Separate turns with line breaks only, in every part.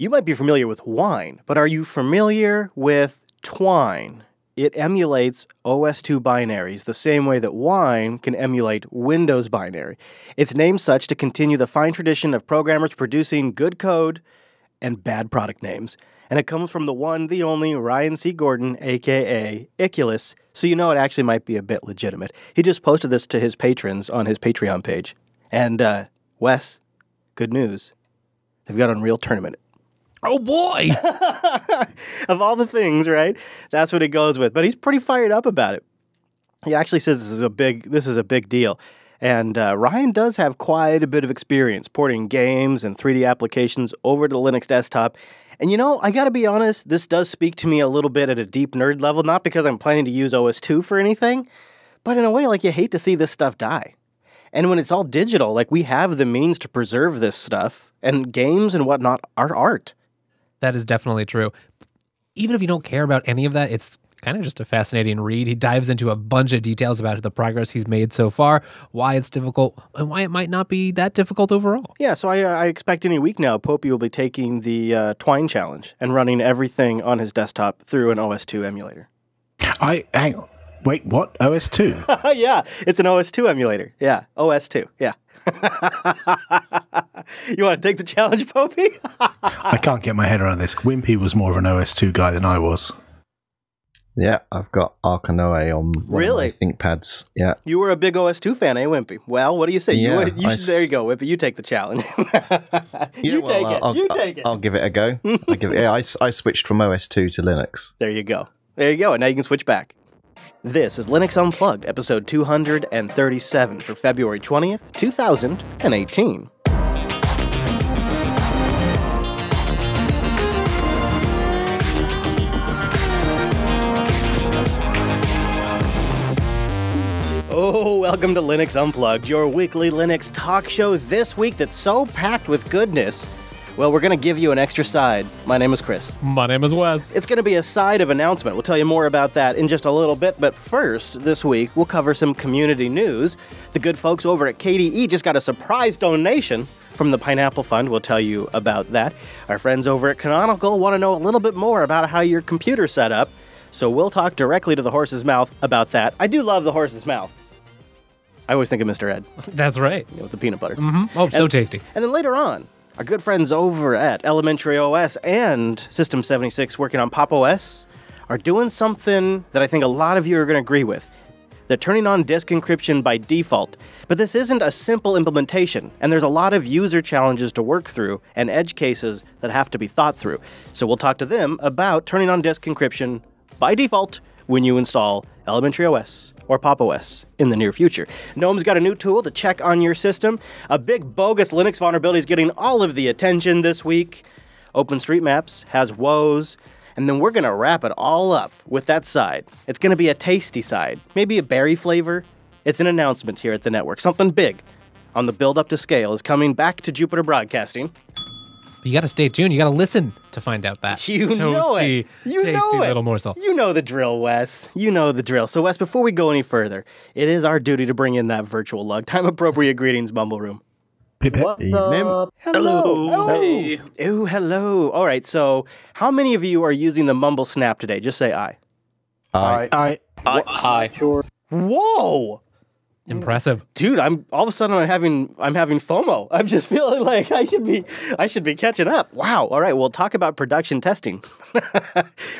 You might be familiar with Wine, but are you familiar with Twine? It emulates OS2 binaries the same way that Wine can emulate Windows binary. It's named such to continue the fine tradition of programmers producing good code and bad product names. And it comes from the one, the only, Ryan C. Gordon, a.k.a. Iculus, so you know it actually might be a bit legitimate. He just posted this to his patrons on his Patreon page. And, Wes, good news. They've got Unreal Tournament.
Oh, boy!
Of all the things, right? That's what it goes with. But he's pretty fired up about it. He actually says this is a big deal. And Ryan does have quite a bit of experience porting games and 3D applications over to Linux desktop. And you know, I gotta be honest, this does speak to me a little bit at a deep nerd level, not because I'm planning to use OS2 for anything, but in a way, like, you hate to see this stuff die. And when it's all digital, like, we have the means to preserve this stuff, and games and whatnot are art.
That is definitely true. Even if you don't care about any of that, it's kind of just a fascinating read. He dives into a bunch of details about the progress he's made so far, why it's difficult, and why it might not be that difficult overall.
Yeah, so I expect any week now, Popey will be taking the Twine challenge and running everything on his desktop through an OS2 emulator.
Hang on. Wait, what? OS2?
Yeah, it's an OS2 emulator. Yeah, OS2, yeah. You want to take the challenge, Popey?
I can't get my head around this. Wimpy was more of an OS2 guy than I was.
Yeah, I've got Arkanoe on one of my ThinkPads. Yeah.
You were a big OS2 fan, eh, Wimpy? Well, what do you say?
Yeah,
there you go, Wimpy. You take the challenge. You take it.
I'll give it a go. I switched from OS2 to Linux.
There you go. And now you can switch back. This is Linux Unplugged, episode 237 for February 20th, 2018. Oh, welcome to Linux Unplugged, your weekly Linux talk show this week that's so packed with goodness. Well, we're going to give you an extra side. My name is Chris.
My name is Wes.
It's going to be a side of announcement. We'll tell you more about that in just a little bit. But first, this week, we'll cover some community news. The good folks over at KDE just got a surprise donation from the Pineapple Fund. We'll tell you about that. Our friends over at Canonical want to know a little bit more about how your computer's set up. So we'll talk directly to the horse's mouth about that. I do love the horse's mouth. I always think of Mr. Ed.
That's right.
With the peanut butter.
Mm-hmm. Oh, so tasty.
And then later on, our good friends over at Elementary OS and System76 working on Pop! OS are doing something that I think a lot of you are going to agree with. They're turning on disk encryption by default, but this isn't a simple implementation, and there's a lot of user challenges to work through and edge cases that have to be thought through. So we'll talk to them about turning on disk encryption by default when you install Elementary OS or Pop! OS in the near future. Gnome's got a new tool to check on your system. A big bogus Linux vulnerability is getting all of the attention this week. OpenStreetMaps has woes. And then we're going to wrap it all up with that side. It's going to be a tasty side, maybe a berry flavor. It's an announcement here at the network. Something big on the build-up to scale is coming back to Jupiter Broadcasting.
You got to stay tuned. You got to listen to find out that.
You know it. You
tasty
know it.
Little morsel.
You know the drill, Wes. You know the drill. So, Wes, before we go any further, it is our duty to bring in that virtual lug. Time-appropriate greetings, Mumble Room.
What's up?
Hello.
Hey.
Ooh, hello. All right, so how many of you are using the Mumble Snap today? Just say aye.
Hi. Sure.
Whoa!
Impressive.
Dude, I'm having FOMO. I'm just feeling like I should be catching up. Wow. All right, we'll talk about production testing.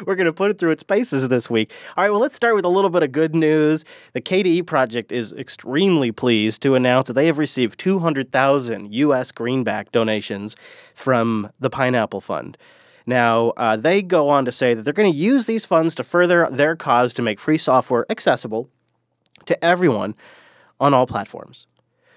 We're going to put it through its paces this week. All right, well, let's start with a little bit of good news. The KDE project is extremely pleased to announce that they have received 200,000 US greenback donations from the Pineapple Fund. Now, they go on to say that they're going to use these funds to further their cause to make free software accessible to everyone on all platforms,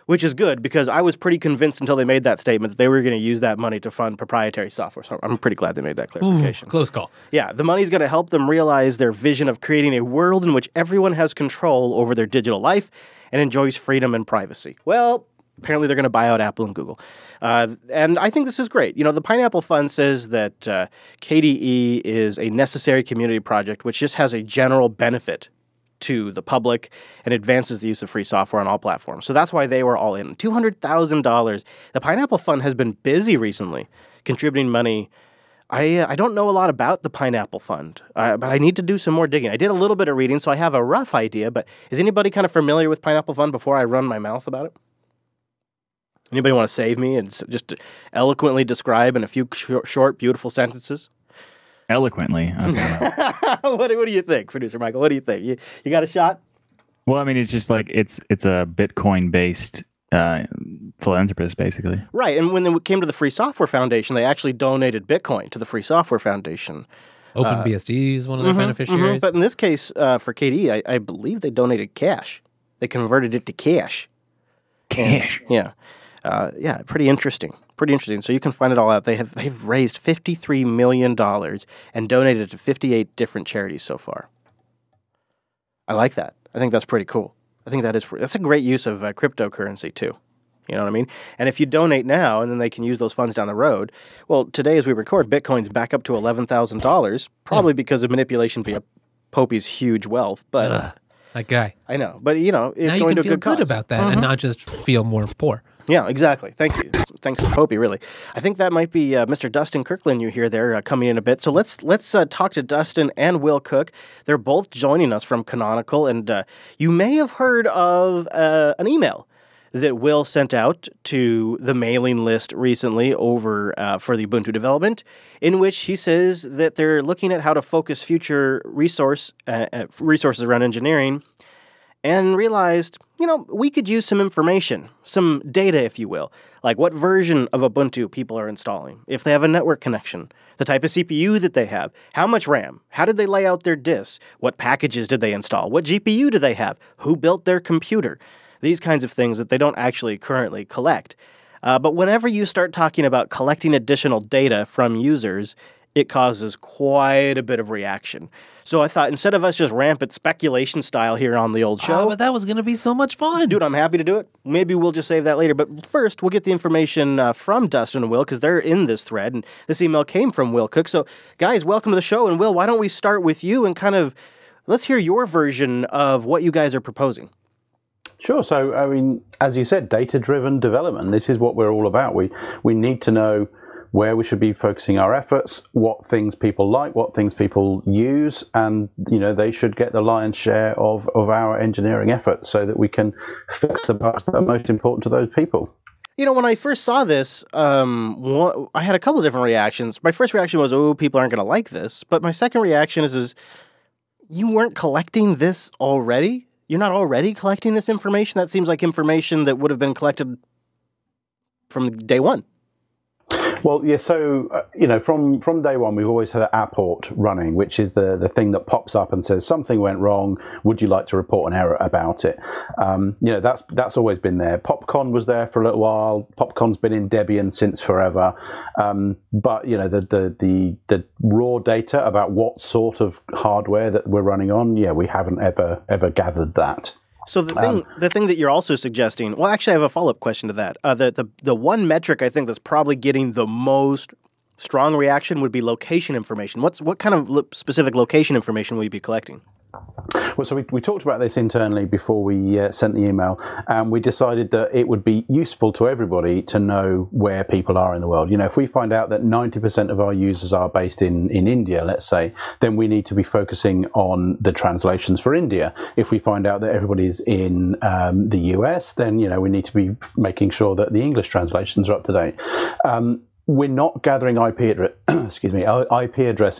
which is good because I was pretty convinced until they made that statement that they were going to use that money to fund proprietary software. So I'm pretty glad they made that clarification.
Ooh, close call.
Yeah, the money's going to help them realize their vision of creating a world in which everyone has control over their digital life and enjoys freedom and privacy. Well, apparently they're going to buy out Apple and Google. And I think this is great. You know, the Pineapple Fund says that KDE is a necessary community project which just has a general benefit to the public and advances the use of free software on all platforms. So that's why they were all in. $200,000. The Pineapple Fund has been busy recently contributing money I don't know a lot about the Pineapple Fund, but I need to do some more digging. I did a little bit of reading, so I have a rough idea, but is anybody kind of familiar with Pineapple Fund before I run my mouth about it? Anybody want to save me and just eloquently describe in a few short, beautiful sentences?
Eloquently. Okay.
What do you think, Producer Michael? What do you think? You got a shot?
Well, I mean, it's just like it's a Bitcoin-based philanthropist, basically.
Right, and when they came to the Free Software Foundation, they actually donated Bitcoin to the Free Software Foundation.
OpenBSD is one of their beneficiaries.
But in this case, for KDE, I believe they donated cash. They converted it to cash.
Cash.
And, yeah, pretty interesting. Pretty interesting. So you can find it all out. They've raised $53 million and donated it to 58 different charities so far. I like that. I think that's pretty cool. I think that's a great use of cryptocurrency too. You know what I mean? And if you donate now, and then they can use those funds down the road. Well, today as we record, Bitcoin's back up to $11,000, probably because of manipulation via Popey's huge wealth. But
that guy.
I know, but it's
now
going
you can
to a
feel
good cause.
good about that and not just feel more poor.
Yeah, exactly. Thank you. Thanks to Popey, really. I think that might be Mr. Dustin Kirkland you hear there coming in a bit. So let's talk to Dustin and Will Cook. They're both joining us from Canonical, and you may have heard of an email that Will sent out to the mailing list recently over for the Ubuntu development, in which he says that they're looking at how to focus future resources around engineering, and realized, we could use some information, some data, if you will, like what version of Ubuntu people are installing, if they have a network connection, the type of CPU that they have, how much RAM, how did they lay out their disks, what packages did they install, what GPU do they have, who built their computer, these kinds of things that they don't actually currently collect. But whenever you start talking about collecting additional data from users, it causes quite a bit of reaction. So I thought, instead of us just rampant speculation style here on the old show...
but that was going to be so much fun.
Dude, I'm happy to do it. Maybe we'll just save that later. But first, we'll get the information from Dustin and Will, because they're in this thread, and this email came from Will Cook. So, guys, welcome to the show. And Will, why don't we start with you and let's hear your version of what you guys are proposing.
Sure. So, I mean, as you said, data-driven development. This is what we're all about. We need to know where we should be focusing our efforts, what things people like, what things people use, and they should get the lion's share of our engineering efforts so that we can fix the bugs that are most important to those people.
When I first saw this, I had a couple of different reactions. My first reaction was, people aren't going to like this. But my second reaction is you weren't collecting this already? You're not already collecting this information? That seems like information that would have been collected from day one.
Well, yeah, so, from day one, we've always had an apport running, which is the thing that pops up and says, something went wrong, would you like to report an error about it? That's always been there. PopCon was there for a little while. PopCon's been in Debian since forever. But, the raw data about what sort of hardware that we're running on, we haven't ever gathered that.
So the thing that you're also suggesting, well, actually, I have a follow-up question to that. The one metric I think that's probably getting the most strong reaction would be location information. What kind of specific location information will you be collecting?
Well, so we talked about this internally before we sent the email, and we decided that it would be useful to everybody to know where people are in the world. If we find out that 90% of our users are based in India, let's say, then we need to be focusing on the translations for India. If we find out that everybody's in the US, then, we need to be making sure that the English translations are up to date. We're not gathering IP address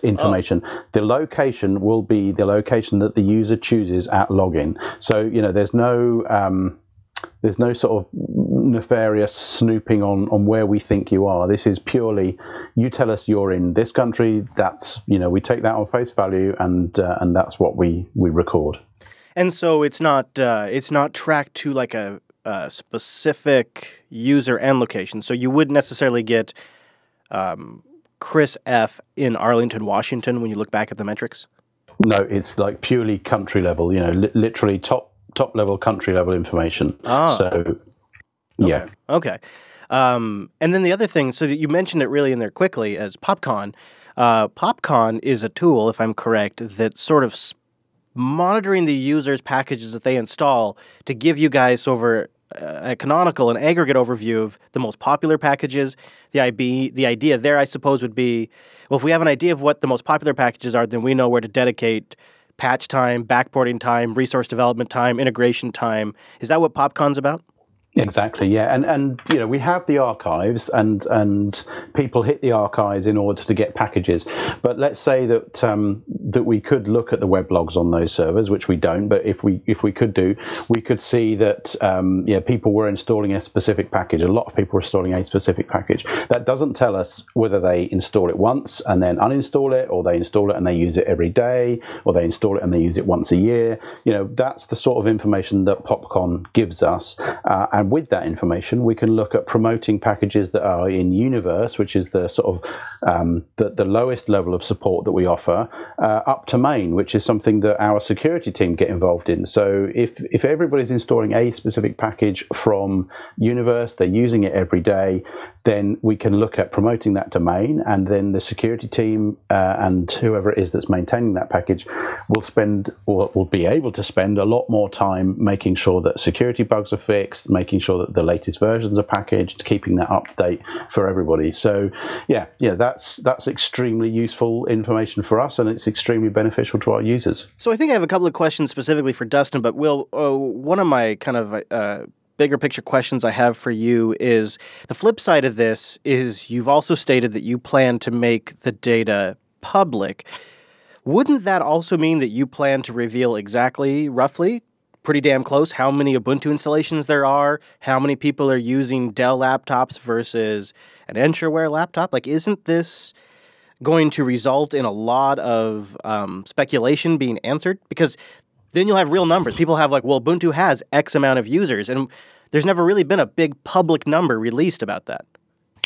information. Oh. The location will be the location that the user chooses at login. So, there's no sort of nefarious snooping on where we think you are. This is purely, you tell us you're in this country. That's, we take that on face value, and that's what we record. And
so it's not tracked to like a specific user and location. So you wouldn't necessarily get Chris F. in Arlington, Washington when you look back at the metrics?
No, it's like purely country level, literally top level country level information.
Ah.
So, yeah.
Okay. And then the other thing, so that you mentioned it really in there quickly as PopCon. PopCon is a tool, if I'm correct, that's sort of monitoring the user's packages that they install to give you guys over at Canonical an aggregate overview of the most popular packages. The idea there, I suppose, would be, well, if we have an idea of what the most popular packages are, then we know where to dedicate patch time, backporting time, resource development time, integration time. Is that what PopCon's about?
Exactly, yeah, and you know, we have the archives, and people hit the archives in order to get packages. But let's say that that we could look at the weblogs on those servers, which we don't. But if we could do, we could see that people were installing a specific package. A lot of people were installing a specific package. That doesn't tell us whether they install it once and then uninstall it, or they install it and they use it every day, or they install it and they use it once a year. You know, that's the sort of information that PopCon gives us. And with that information, we can look at promoting packages that are in Universe, which is the sort of the lowest level of support that we offer, up to main, which is something that our security team get involved in. So if everybody's installing a specific package from Universe, they're using it every day, then we can look at promoting that to main, and then the security team and whoever it is that's maintaining that package will spend, or will be able to spend, a lot more time making sure that security bugs are fixed, making sure that the latest versions are packaged, keeping that up to date for everybody. So yeah, that's extremely useful information for us, and it's extremely beneficial to our users.
So I think I have a couple of questions specifically for Dustin, but Will, one of my kind of bigger picture questions I have for you is, the flip side of this is you've also stated that you plan to make the data public. Wouldn't that also mean that you plan to reveal exactly, roughly, pretty damn close, how many Ubuntu installations there are, how many people are using Dell laptops versus an Entryware laptop? Like, isn't this going to result in a lot of speculation being answered? Because then you'll have real numbers. People have like, well, Ubuntu has X amount of users, and there's never really been a big public number released about that.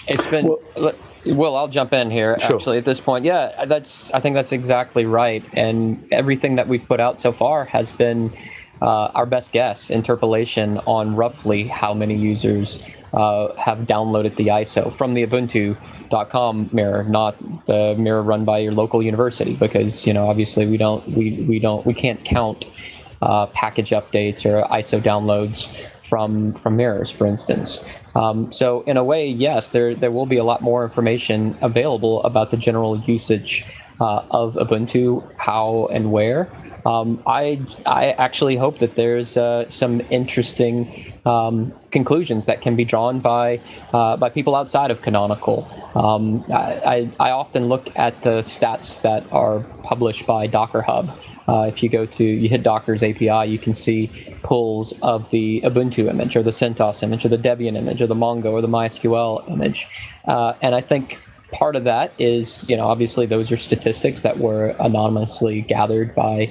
It's been... Well, I'll jump in here,
Sure.
actually, at this point. Yeah, I think that's exactly right. And everything that we've put out so far has been our best guess, interpolation on roughly how many users have downloaded the ISO from the Ubuntu.com mirror, not the mirror run by your local university, because, you know, obviously we can't count package updates or ISO downloads from mirrors, for instance. So in a way, yes, there will be a lot more information available about the general usage of Ubuntu, how and where. I actually hope that there's some interesting conclusions that can be drawn by people outside of Canonical. I often look at the stats that are published by Docker Hub. If you hit Docker's API, you can see pulls of the Ubuntu image, or the CentOS image, or the Debian image, or the Mongo, or the MySQL image. And I think part of that is, you know, obviously those are statistics that were anonymously gathered by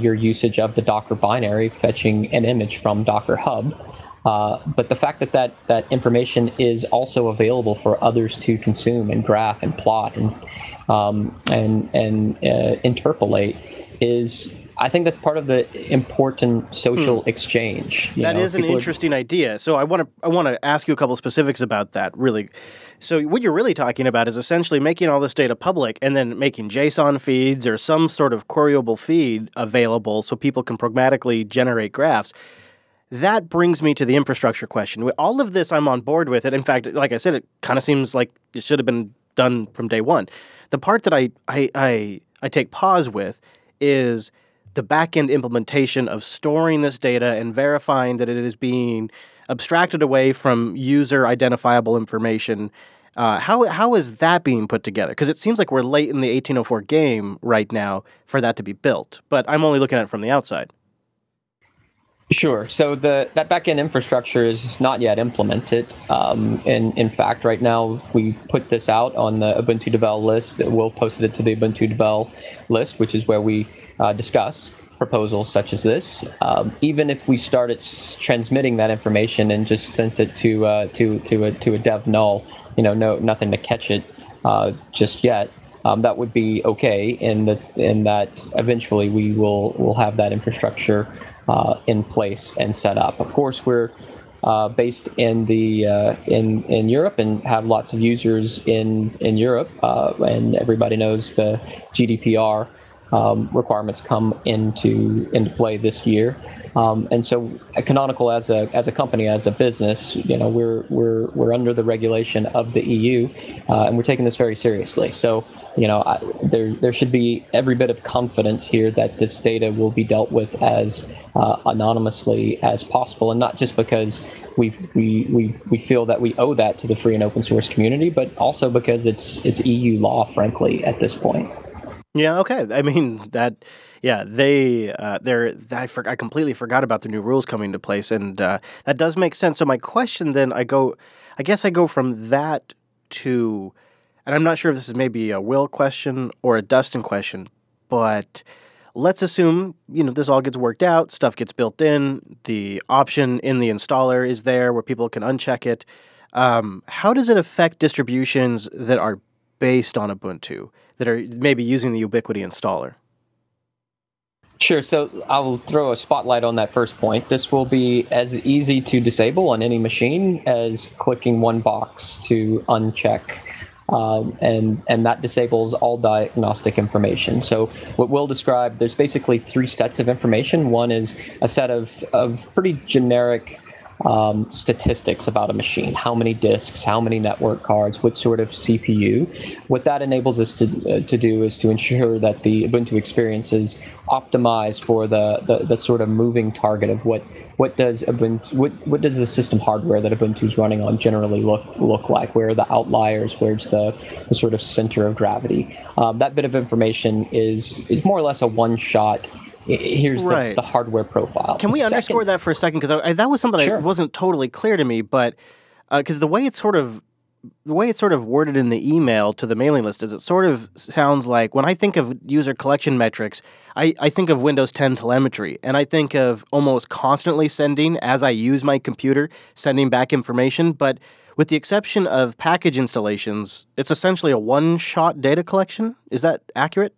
your usage of the Docker binary, fetching an image from Docker Hub. But the fact that information is also available for others to consume and graph and plot and interpolate is, I think that's part of the important social exchange.
That is an interesting idea. So I want to ask you a couple of specifics about that, really. So what you're really talking about is essentially making all this data public and then making JSON feeds or some sort of queryable feed available so people can pragmatically generate graphs. That brings me to the infrastructure question. With all of this, I'm on board with it. In fact, like I said, it kind of seems like it should have been done from day one. The part that I take pause with is the back-end implementation of storing this data and verifying that it is being abstracted away from user-identifiable information. How is that being put together? Because it seems like we're late in the 1804 game right now for that to be built, but I'm only looking at it from the outside.
Sure. So that backend infrastructure is not yet implemented. In fact, right now we've put this out on the Ubuntu Devel list. We'll post it to the Ubuntu Devel list, which is where we discuss proposals such as this. Even if we started transmitting that information and just sent it to a dev null, nothing to catch it just yet. That would be okay. In that eventually we'll have that infrastructure in place and set up. Of course, we're based in in Europe and have lots of users in Europe, and everybody knows the GDPR requirements come into play this year. And so Canonical as a company, as a business, we're under the regulation of the EU, and we're taking this very seriously. So there should be every bit of confidence here that this data will be dealt with as anonymously as possible, and not just because we feel that we owe that to the free and open source community, but also because it's EU law, frankly, at this point.
Yeah. Okay. I mean that. Yeah. I completely forgot about the new rules coming into place, and that does make sense. So my question then, I guess I go from that to, and I'm not sure if this is maybe a Will question or a Dustin question, but let's assume, this all gets worked out, stuff gets built in, the option in the installer is there where people can uncheck it. How does it affect distributions that are based on Ubuntu, that are maybe using the Ubiquity installer?
Sure. So I will throw a spotlight on that first point. This will be as easy to disable on any machine as clicking one box to uncheck. And that disables all diagnostic information. So what we'll describe, there's basically three sets of information. One is a set of pretty generic statistics about a machine: how many disks, how many network cards, what sort of CPU. What that enables us to do is to ensure that the Ubuntu experience is optimized for the sort of moving target of what does the system hardware that Ubuntu is running on generally look like? Where are the outliers? Where's the sort of center of gravity? That bit of information is more or less a one-shot. Here's
right.
the hardware profile.
Can we underscore that for a second? Because that was something
Sure.
that wasn't totally clear to me, but because the way it's sort of worded in the email to the mailing list is, it sort of sounds like, when I think of user collection metrics, I think of Windows 10 telemetry, and I think of almost constantly sending, as I use my computer, sending back information. But with the exception of package installations, it's essentially a one-shot data collection. Is that accurate?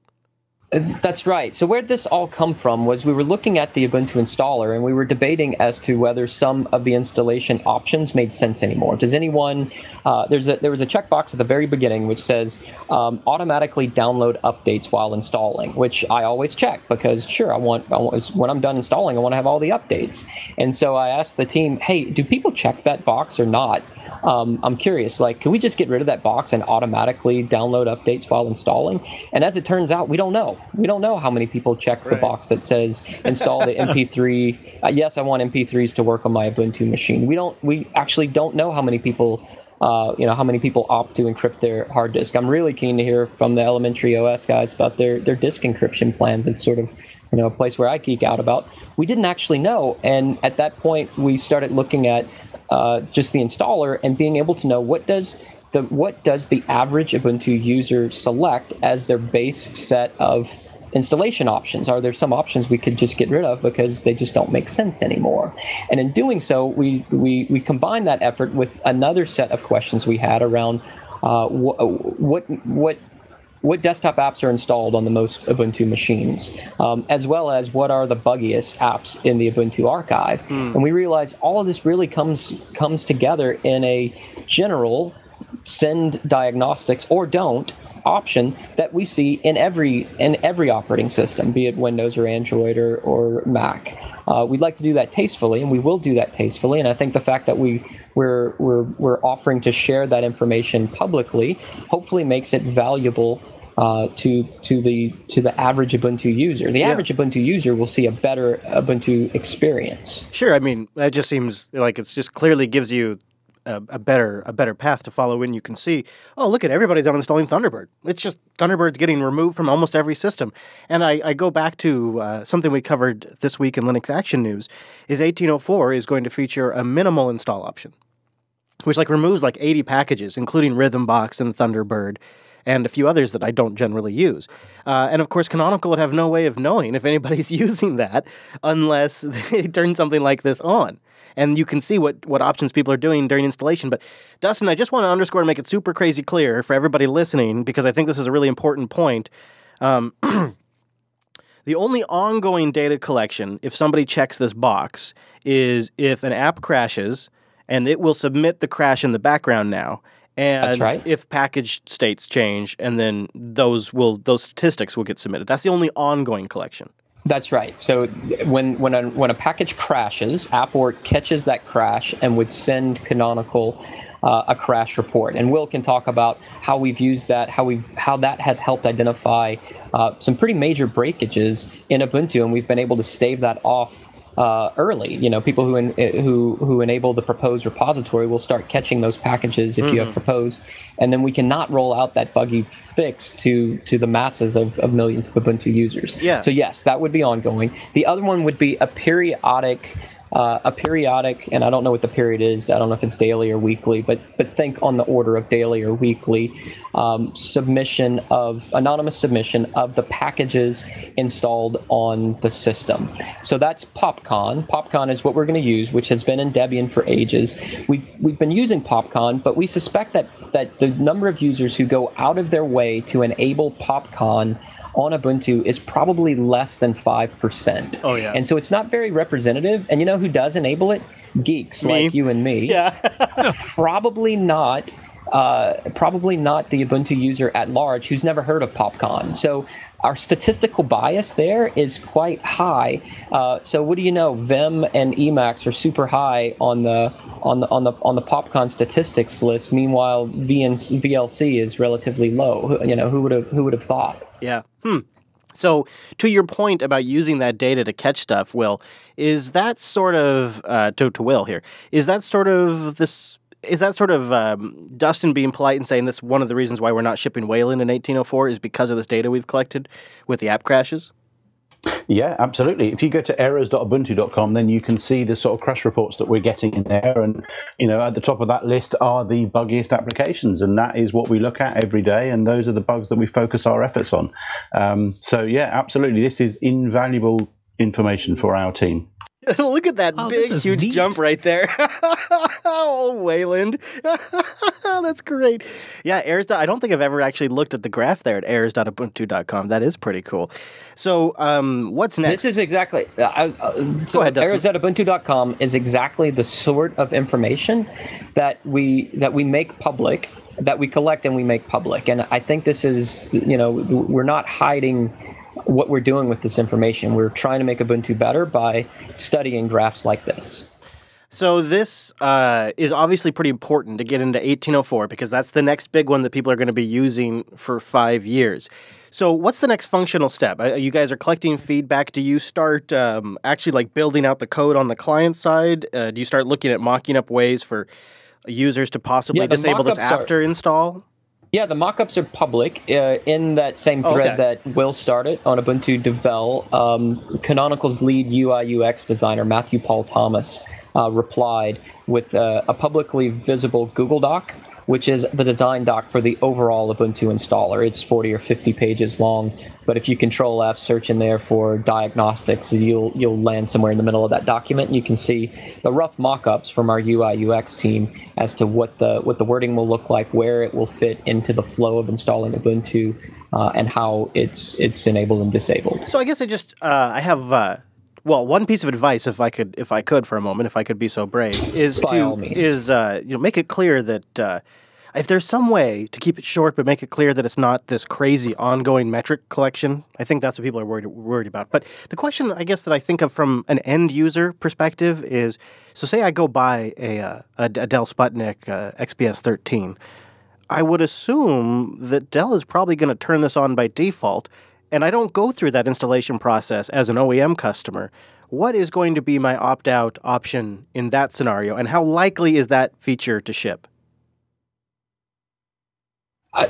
That's right. So where this all come from was we were looking at the Ubuntu installer, and we were debating as to whether some of the installation options made sense anymore. Does anyone? There was a checkbox at the very beginning which says automatically download updates while installing, which I always check because sure, I want when I'm done installing, I want to have all the updates. And so I asked the team, hey, do people check that box or not? I'm curious, can we just get rid of that box and automatically download updates while installing? And as it turns out, we don't know. We don't know how many people check the box that says install the MP3. Yes, I want MP3s to work on my Ubuntu machine. We actually don't know how many people, how many people opt to encrypt their hard disk. I'm really keen to hear from the Elementary OS guys about their disk encryption plans. It's sort of, a place where I geek out about. We didn't actually know. And at that point, we started looking at just the installer and being able to know what does the average Ubuntu user select as their base set of installation options. Are there some options we could just get rid of because they just don't make sense anymore? And in doing so, we combine that effort with another set of questions we had around what desktop apps are installed on the most Ubuntu machines, as well as what are the buggiest apps in the Ubuntu archive. And we realize all of this really comes together in a general send diagnostics or don't option that we see in every operating system, be it Windows or Android or Mac. We'd like to do that tastefully, and we will do that tastefully. And I think the fact that we're offering to share that information publicly hopefully makes it valuable to the average Ubuntu user. The average Ubuntu user will see a better Ubuntu experience.
Sure. I mean, that just seems like it's just clearly gives you a better path to follow when you can see, oh, look at everybody's uninstalling Thunderbird. It's just Thunderbird's getting removed from almost every system. And I go back to something we covered this week in Linux Action News, is 1804 is going to feature a minimal install option, which removes 80 packages, including Rhythmbox and Thunderbird, and a few others that I don't generally use. And of course, Canonical would have no way of knowing if anybody's using that unless they turn something like this on. And you can see what options people are doing during installation. But Dustin, I just want to underscore and make it super crazy clear for everybody listening, because I think this is a really important point. The only ongoing data collection, if somebody checks this box, is if an app crashes, and it will submit the crash in the background now. And
that's right.
If package states change, and then those statistics will get submitted. That's the only ongoing collection.
That's right. So when a package crashes, Apport catches that crash and would send Canonical a crash report. And Will can talk about how we've used that, how that has helped identify some pretty major breakages in Ubuntu, and we've been able to stave that off early. People who enable the propose repository will start catching those packages if you have propose, and then we cannot roll out that buggy fix to the masses of millions of Ubuntu users.
Yeah.
So yes, that would be ongoing. The other one would be a periodic, and I don't know what the period is. I don't know if it's daily or weekly, but think on the order of daily or weekly anonymous submission of the packages installed on the system. So that's PopCon. PopCon is what we're going to use, which has been in Debian for ages. We've been using PopCon, but we suspect that the number of users who go out of their way to enable PopCon on Ubuntu is probably less than 5%.
Oh, yeah.
And so it's not very representative. And you know who does enable it? Geeks like you and me.
Yeah.
Probably not the Ubuntu user at large who's never heard of PopCon. So our statistical bias there is quite high. So what do you know? Vim and Emacs are super high on the PopCon statistics list. Meanwhile, VLC is relatively low. Who would have thought?
Yeah. So, to your point about using that data to catch stuff, Will, is that sort of to Will here? Is that sort of Dustin being polite and saying this one of the reasons why we're not shipping Wayland in 1804 is because of this data we've collected with the app crashes?
Yeah, absolutely. If you go to errors.ubuntu.com, then you can see the sort of crash reports that we're getting in there. And, at the top of that list are the buggiest applications. And that is what we look at every day. And those are the bugs that we focus our efforts on. So, yeah, absolutely. This is invaluable information for our team.
Look at that big, huge
neat
jump right there. Oh, Wayland. That's great. Yeah, errors. I don't think I've ever actually looked at the graph there at errors.ubuntu.com. That is pretty cool. So what's next?
This is exactly...
Go ahead, Dustin.
Errors.ubuntu.com is exactly the sort of information that we make public, that we collect and we make public. And I think this is, we're not hiding what we're doing with this information. We're trying to make Ubuntu better by studying graphs like this.
So this is obviously pretty important to get into 1804 because that's the next big one that people are going to be using for 5 years. So what's the next functional step? You guys are collecting feedback. Do you start actually building out the code on the client side? Do you start looking at mocking up ways for users to possibly disable this after install?
Yeah, the mockups are public. In that same thread that Will started on Ubuntu Devel, Canonical's lead UI UX designer, Matthew Paul Thomas, replied with a publicly visible Google Doc, which is the design doc for the overall Ubuntu installer. It's 40 or 50 pages long, but if you Control F, search in there for diagnostics, you'll land somewhere in the middle of that document, and you can see the rough mock-ups from our UI UX team as to what the wording will look like, where it will fit into the flow of installing Ubuntu, and how it's enabled and disabled.
So I guess I have one piece of advice, if I could for a moment, if I could be so brave, is make it clear that if there's some way to keep it short but make it clear that it's not this crazy ongoing metric collection. I think that's what people are worried about. But the question, I guess, that I think of from an end user perspective is, so say I go buy a Dell Sputnik XPS 13. I would assume that Dell is probably going to turn this on by default, and I don't go through that installation process as an OEM customer. What is going to be my opt-out option in that scenario, and how likely is that feature to ship?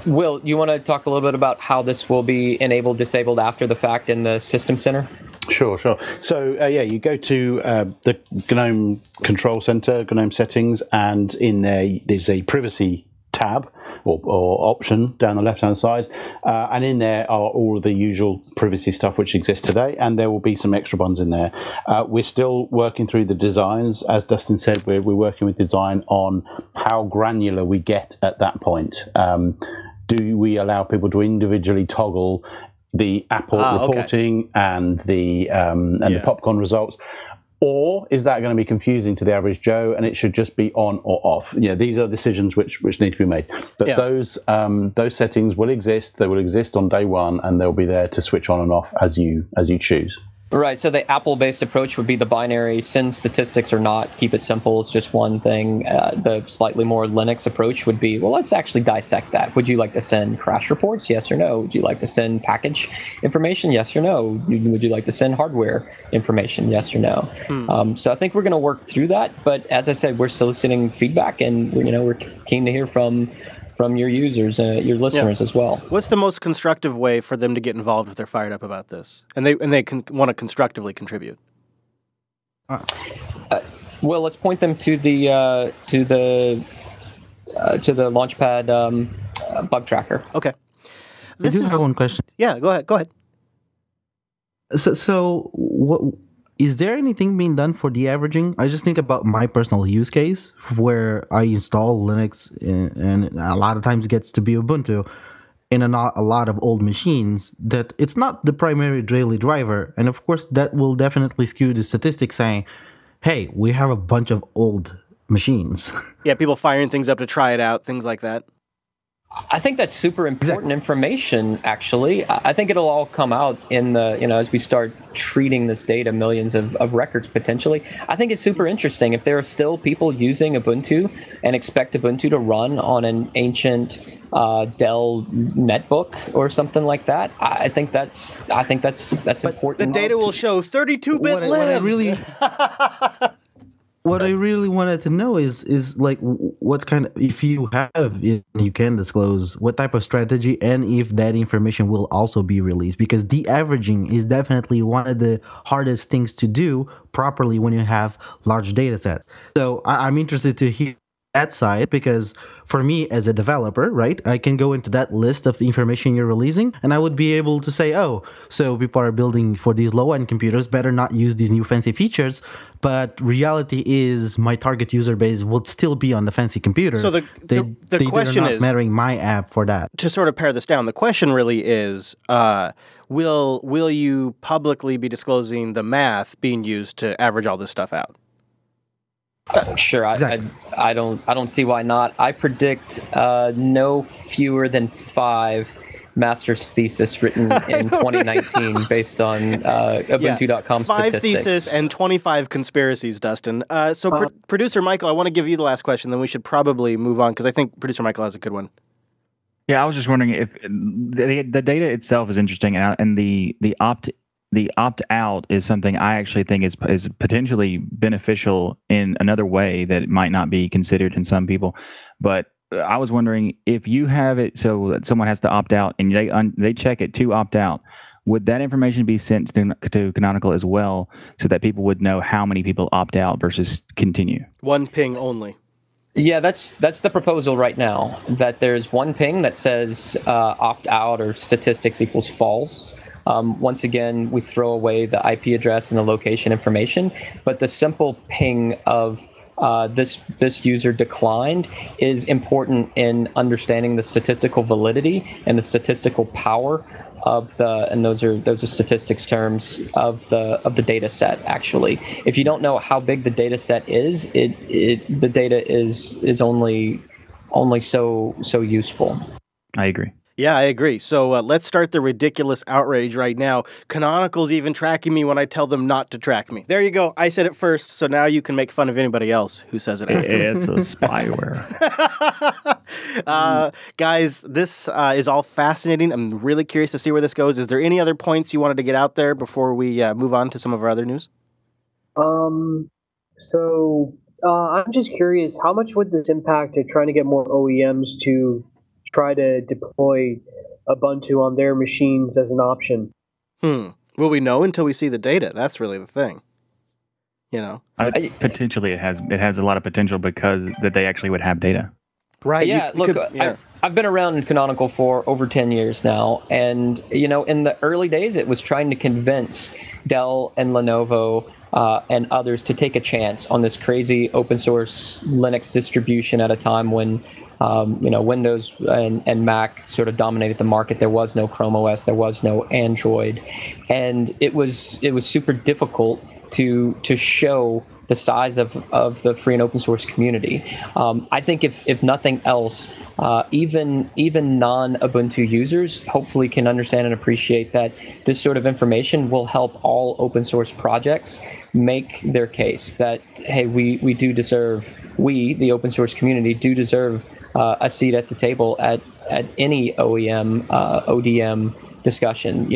Will, you want to talk a little bit about how this will be enabled, disabled after the fact in the System Center?
Sure. So, you go to the GNOME Control Center, GNOME Settings, and in there there's a privacy tab or option down the left-hand side, and in there are all of the usual privacy stuff which exists today, and there will be some extra ones in there. We're still working through the designs. As Dustin said, we're working with design on how granular we get at that point. Do we allow people to individually toggle the Apport reporting and the PopCon results? Or is that going to be confusing to the average Joe, and it should just be on or off? These are decisions which need to be made. But those settings will exist. They will exist on day one, and they'll be there to switch on and off as you choose.
Right. So the Apple-based approach would be the binary: send statistics or not. Keep it simple. It's just one thing. The slightly more Linux approach would be, well, let's actually dissect that. Would you like to send crash reports? Yes or no? Would you like to send package information? Yes or no? Would you like to send hardware information? Yes or no? So I think we're going to work through that. But as I said, we're soliciting feedback, and we're keen to hear from your users, your listeners as well.
What's the most constructive way for them to get involved if they're fired up about this, and they want to constructively contribute?
Well, let's point them to the Launchpad bug tracker.
Okay.
I do have one question.
Yeah, go ahead.
So what is there anything being done for de-averaging? I just think about my personal use case where I install Linux and a lot of times it gets to be Ubuntu in a lot of old machines that it's not the primary daily driver. And of course, that will definitely skew the statistics saying, hey, we have a bunch of old machines.
Yeah, people firing things up to try it out, things like that.
I think that's super important information, actually. I think it'll all come out in the, as we start treating this data, millions of records potentially. I think it's super interesting. If there are still people using Ubuntu and expect Ubuntu to run on an ancient Dell netbook or something like that, I think that's important.
The data will show 32-bit libs.
What I really wanted to know is like what kind of, if you can disclose what type of strategy and if that information will also be released, because de-averaging is definitely one of the hardest things to do properly when you have large data sets. So I'm interested to hear that side, because for me as a developer, right, I can go into that list of information you're releasing and I would be able to say, oh, so people are building for these low-end computers, better not use these new fancy features. But reality is my target user base would still be on the fancy computer.
So the question is,
mattering my app for that.
To sort of pare this down, the question really is, will you publicly be disclosing the math being used to average all this stuff out?
Sure, exactly. I don't see why not. I predict no fewer than 5 master's thesis written in 2019 based on Ubuntu.com
5
statistics.
theses and 25 conspiracies, Dustin. Producer Michael, I want to give you the last question, then we should probably move on, because I think Producer Michael has a good one.
Yeah, I was just wondering if the data itself is interesting, and the opt-out is something I actually think is potentially beneficial in another way that might not be considered in some people. But I was wondering if you have it so that someone has to opt out and they check it to opt out, would that information be sent to Canonical as well so that people would know how many people opt out versus continue?
One ping only.
Yeah, that's the proposal right now, that there's one ping that says opt out or statistics equals false. Once again, we throw away the IP address and the location information, but the simple ping of this user declined is important in understanding the statistical validity and the statistical power of and those are statistics terms of the data set. Actually, if you don't know how big the data set is, the data is only so useful.
I agree.
Yeah, I agree. So let's start the ridiculous outrage right now. Canonical's even tracking me when I tell them not to track me. There you go. I said it first, so now you can make fun of anybody else who says it after.
It's a spyware.
Guys, this is all fascinating. I'm really curious to see where this goes. Is there any other points you wanted to get out there before we move on to some of our other news?
I'm just curious, how much would this impact to trying to get more OEMs to try to deploy Ubuntu on their machines as an option?
Will we know until we see the data? That's really the thing.
Potentially, it has a lot of potential because that they actually would have data.
Right.
Yeah. I've been around Canonical for over 10 years now, and in the early days, it was trying to convince Dell and Lenovo and others to take a chance on this crazy open source Linux distribution at a time when Windows and Mac sort of dominated the market. There was no Chrome OS, there was no Android, and it was super difficult to show the size of the free and open source community. I think if nothing else, even non-Ubuntu users hopefully can understand and appreciate that this sort of information will help all open source projects make their case that, hey, we do deserve, the open source community, do deserve a seat at the table at any OEM, ODM discussion,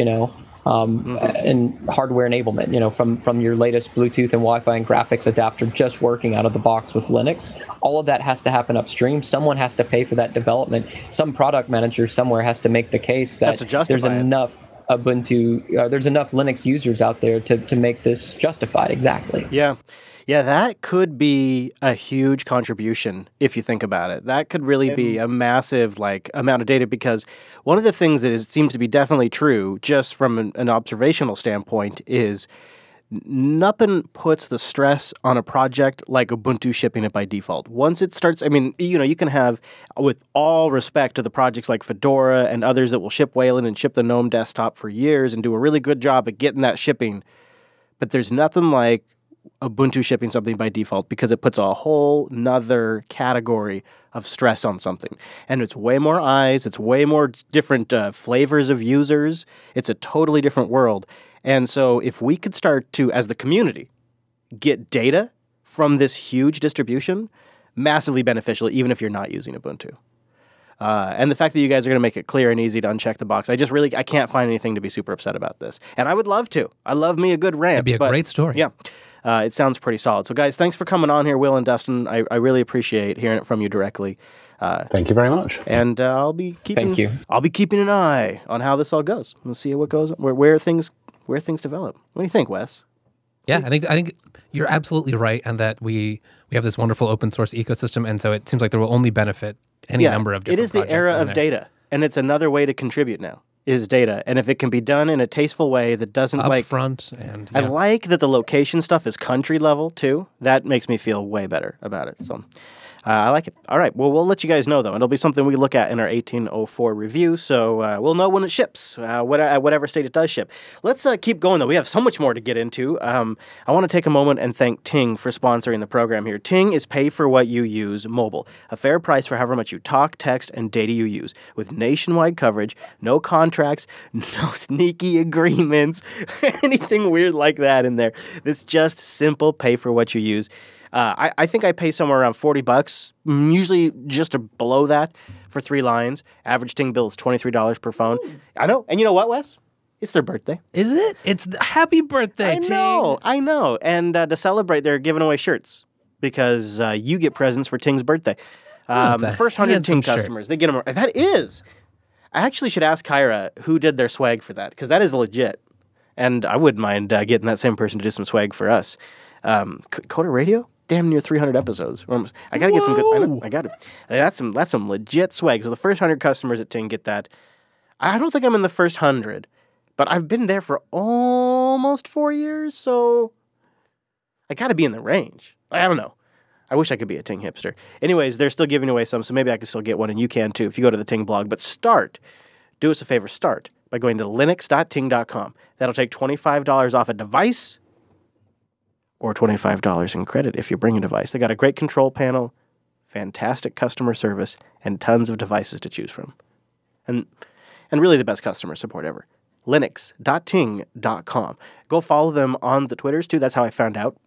and hardware enablement, from your latest Bluetooth and Wi-Fi and graphics adapter just working out of the box with Linux. All of that has to happen upstream. Someone has to pay for that development. Some product manager somewhere has to make the case that there's enough Ubuntu, there's enough Linux users out there to make this justified. Exactly.
Yeah. Yeah, that could be a huge contribution if you think about it. That could really be a massive amount of data, because one of the things that seems to be definitely true just from an observational standpoint is nothing puts the stress on a project like Ubuntu shipping it by default. Once it starts, you can have, with all respect to the projects like Fedora and others that will ship Wayland and ship the GNOME desktop for years and do a really good job at getting that shipping, but there's nothing like Ubuntu shipping something by default, because it puts a whole nother category of stress on something. And it's way more eyes, it's way more different flavors of users, it's a totally different world. And so if we could start to, as the community, get data from this huge distribution, massively beneficial, even if you're not using Ubuntu. And the fact that you guys are going to make it clear and easy to uncheck the box, I can't find anything to be super upset about this. And I would love to. I love me a good rant.
That'd be a great story.
Yeah. It sounds pretty solid. So guys, thanks for coming on here, Will and Dustin. I really appreciate hearing it from you directly.
Thank you very much.
And I'll be keeping an eye on how this all goes. We'll see what goes, where things develop. What do you think, Wes?
Yeah, I think you're absolutely right, and that we have this wonderful open source ecosystem, and so it seems like there will only benefit any number of different projects.
It is the era of data, and it's another way to contribute now, is data. And if it can be done in a tasteful way that doesn't
upfront, and
I like that the location stuff is country level too. That makes me feel way better about it. So I like it. All right. Well, we'll let you guys know, though. And it'll be something we look at in our 1804 review. So we'll know when it ships, whatever state it does ship. Let's keep going, though. We have so much more to get into. I want to take a moment and thank Ting for sponsoring the program here. Ting is pay for what you use mobile. A fair price for however much you talk, text, and data you use. With nationwide coverage, no contracts, no sneaky agreements, anything weird like that in there. It's just simple pay for what you use. I think I pay somewhere around $40, usually just below that for 3 lines. Average Ting bill is $23 per phone. I know. And you know what, Wes? It's their birthday.
Is it? It's happy birthday, Ting.
I know. And to celebrate, they're giving away shirts because you get presents for Ting's birthday. The first 100 Ting customers, they get them. That is. I actually should ask Kyra who did their swag for that, because that is legit. And I wouldn't mind getting that same person to do some swag for us. Coda Radio? Damn near 300 episodes. I gotta get some good. I know. I got it. That's some legit swag. So the first 100 customers at Ting get that. I don't think I'm in the first 100, but I've been there for almost 4 years, so I gotta be in the range. I don't know. I wish I could be a Ting hipster. Anyways, they're still giving away some, so maybe I can still get one, and you can too if you go to the Ting blog. But do us a favor, start by going to linux.ting.com. That'll take $25 off a device, or $25 in credit if you bring a device. They got a great control panel, fantastic customer service, and tons of devices to choose from. And really the best customer support ever. Linux.ting.com. Go follow them on the Twitters too. That's how I found out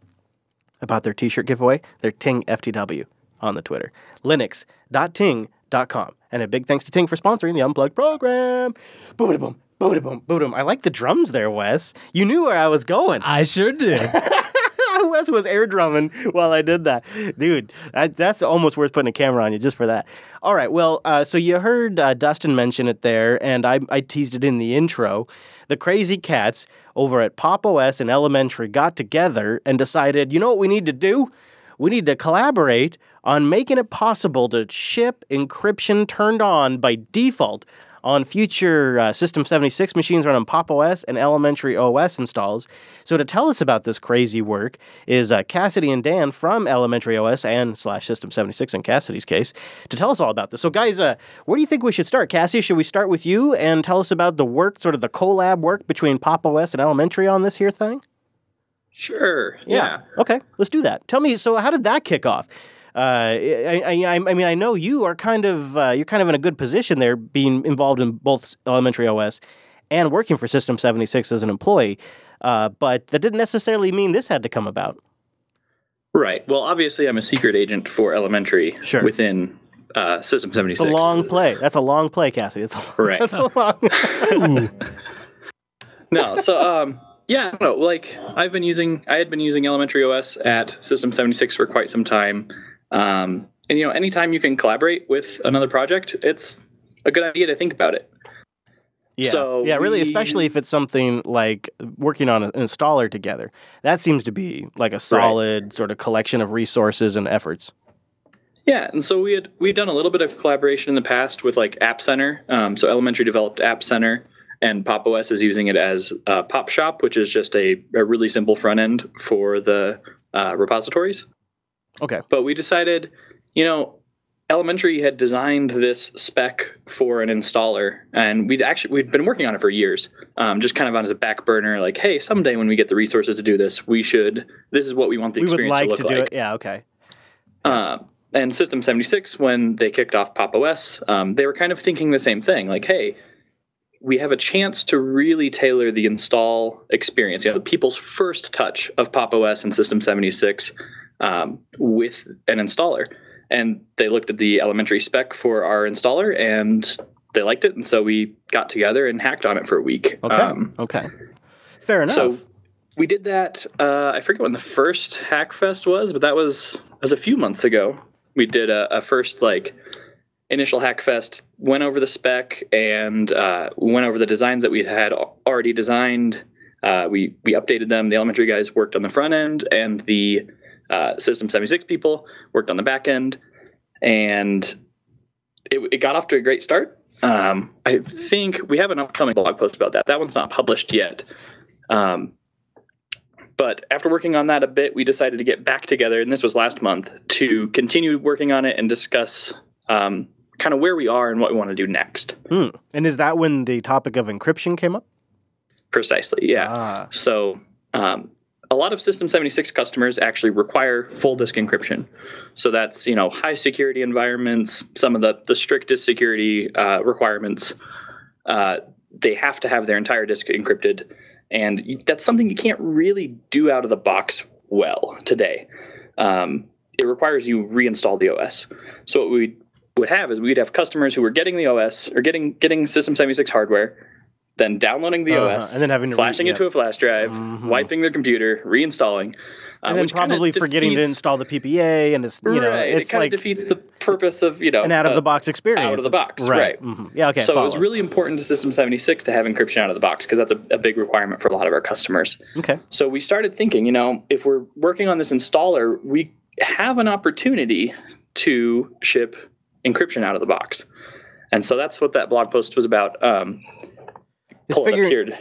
about their t-shirt giveaway. They're Ting FTW on the Twitter. Linux.ting.com. And a big thanks to Ting for sponsoring the Unplugged program. Boom-a-boom, boom-a-boom, boom-a-boom. I like the drums there, Wes. You knew where I was going.
I sure did.
Wes was air drumming while I did that. Dude, that's almost worth putting a camera on you just for that. All right, well, so you heard Dustin mention it there, and I teased it in the intro. The crazy cats over at Pop! OS and Elementary got together and decided, you know what we need to do? We need to collaborate on making it possible to ship encryption turned on by default on future System76 machines running Pop! OS and Elementary OS installs. So to tell us about this crazy work is Cassidy and Dan from Elementary OS and /System76 in Cassidy's case to tell us all about this. So guys, where do you think we should start? Cassie, should we start with you and tell us about the work, sort of the collab work between Pop! OS and Elementary on this here thing?
Sure. Yeah.
Okay, let's do that. Tell me, so how did that kick off? I mean, I know you are kind of you're kind of in a good position there, being involved in both Elementary OS and working for System76 as an employee. But that didn't necessarily mean this had to come about.
Right. Well, obviously, I'm a secret agent for Elementary within System76.
It's a long play. That's a long play, Cassidy.
Right.
That's a long.
No. So, yeah, no, like I had been using Elementary OS at System76 for quite some time. And anytime you can collaborate with another project, it's a good idea to think about it.
Yeah,
so
really, especially if it's something like working on an installer together. That seems to be like a solid sort of collection of resources and efforts.
Yeah, and so we'd done a little bit of collaboration in the past with like App Center. So Elementary developed App Center, and Pop! OS is using it as Pop Shop, which is just a really simple front end for the repositories.
Okay.
But we decided, Elementary had designed this spec for an installer, and we'd been working on it for years, just kind of on as a back burner, like, hey, someday when we get the resources to do this, this is what we want the experience to look like. We would like to do it.
Yeah, okay.
And System76, when they kicked off Pop! OS, they were kind of thinking the same thing, like, hey, we have a chance to really tailor the install experience, the people's first touch of Pop! OS and System76 with an installer. And they looked at the Elementary spec for our installer, and they liked it, and so we got together and hacked on it for a week.
Okay. Fair enough.
So we did that, I forget when the first Hackfest was, but that was a few months ago. We did a first, initial Hackfest, went over the spec, and went over the designs that we had already designed. We updated them. The Elementary guys worked on the front end, and the System76 people worked on the back end, and it got off to a great start. I think we have an upcoming blog post about that. That one's not published yet. But after working on that a bit, we decided to get back together, and this was last month, to continue working on it and discuss kind of where we are and what we want to do next.
And is that when the topic of encryption came up?
Precisely, yeah. So a lot of System76 customers actually require full disk encryption. So that's, high security environments, some of the strictest security requirements. They have to have their entire disk encrypted. And that's something you can't really do out of the box well today. It requires you reinstall the OS. So what we would have is we'd have customers who were getting the OS or getting System76 hardware, then downloading the OS,
and then having to
flashing into a flash drive, wiping their computer, reinstalling,
and then probably forgetting to install the PPA, and it's
it kind of defeats the purpose of
an out of the box experience.
Out of the box, right? Mm-hmm.
Yeah, okay.
So it was really important to System76 to have encryption out of the box because that's a big requirement for a lot of our customers.
Okay.
So we started thinking, if we're working on this installer, we have an opportunity to ship encryption out of the box, and so that's what that blog post was about.
Figuring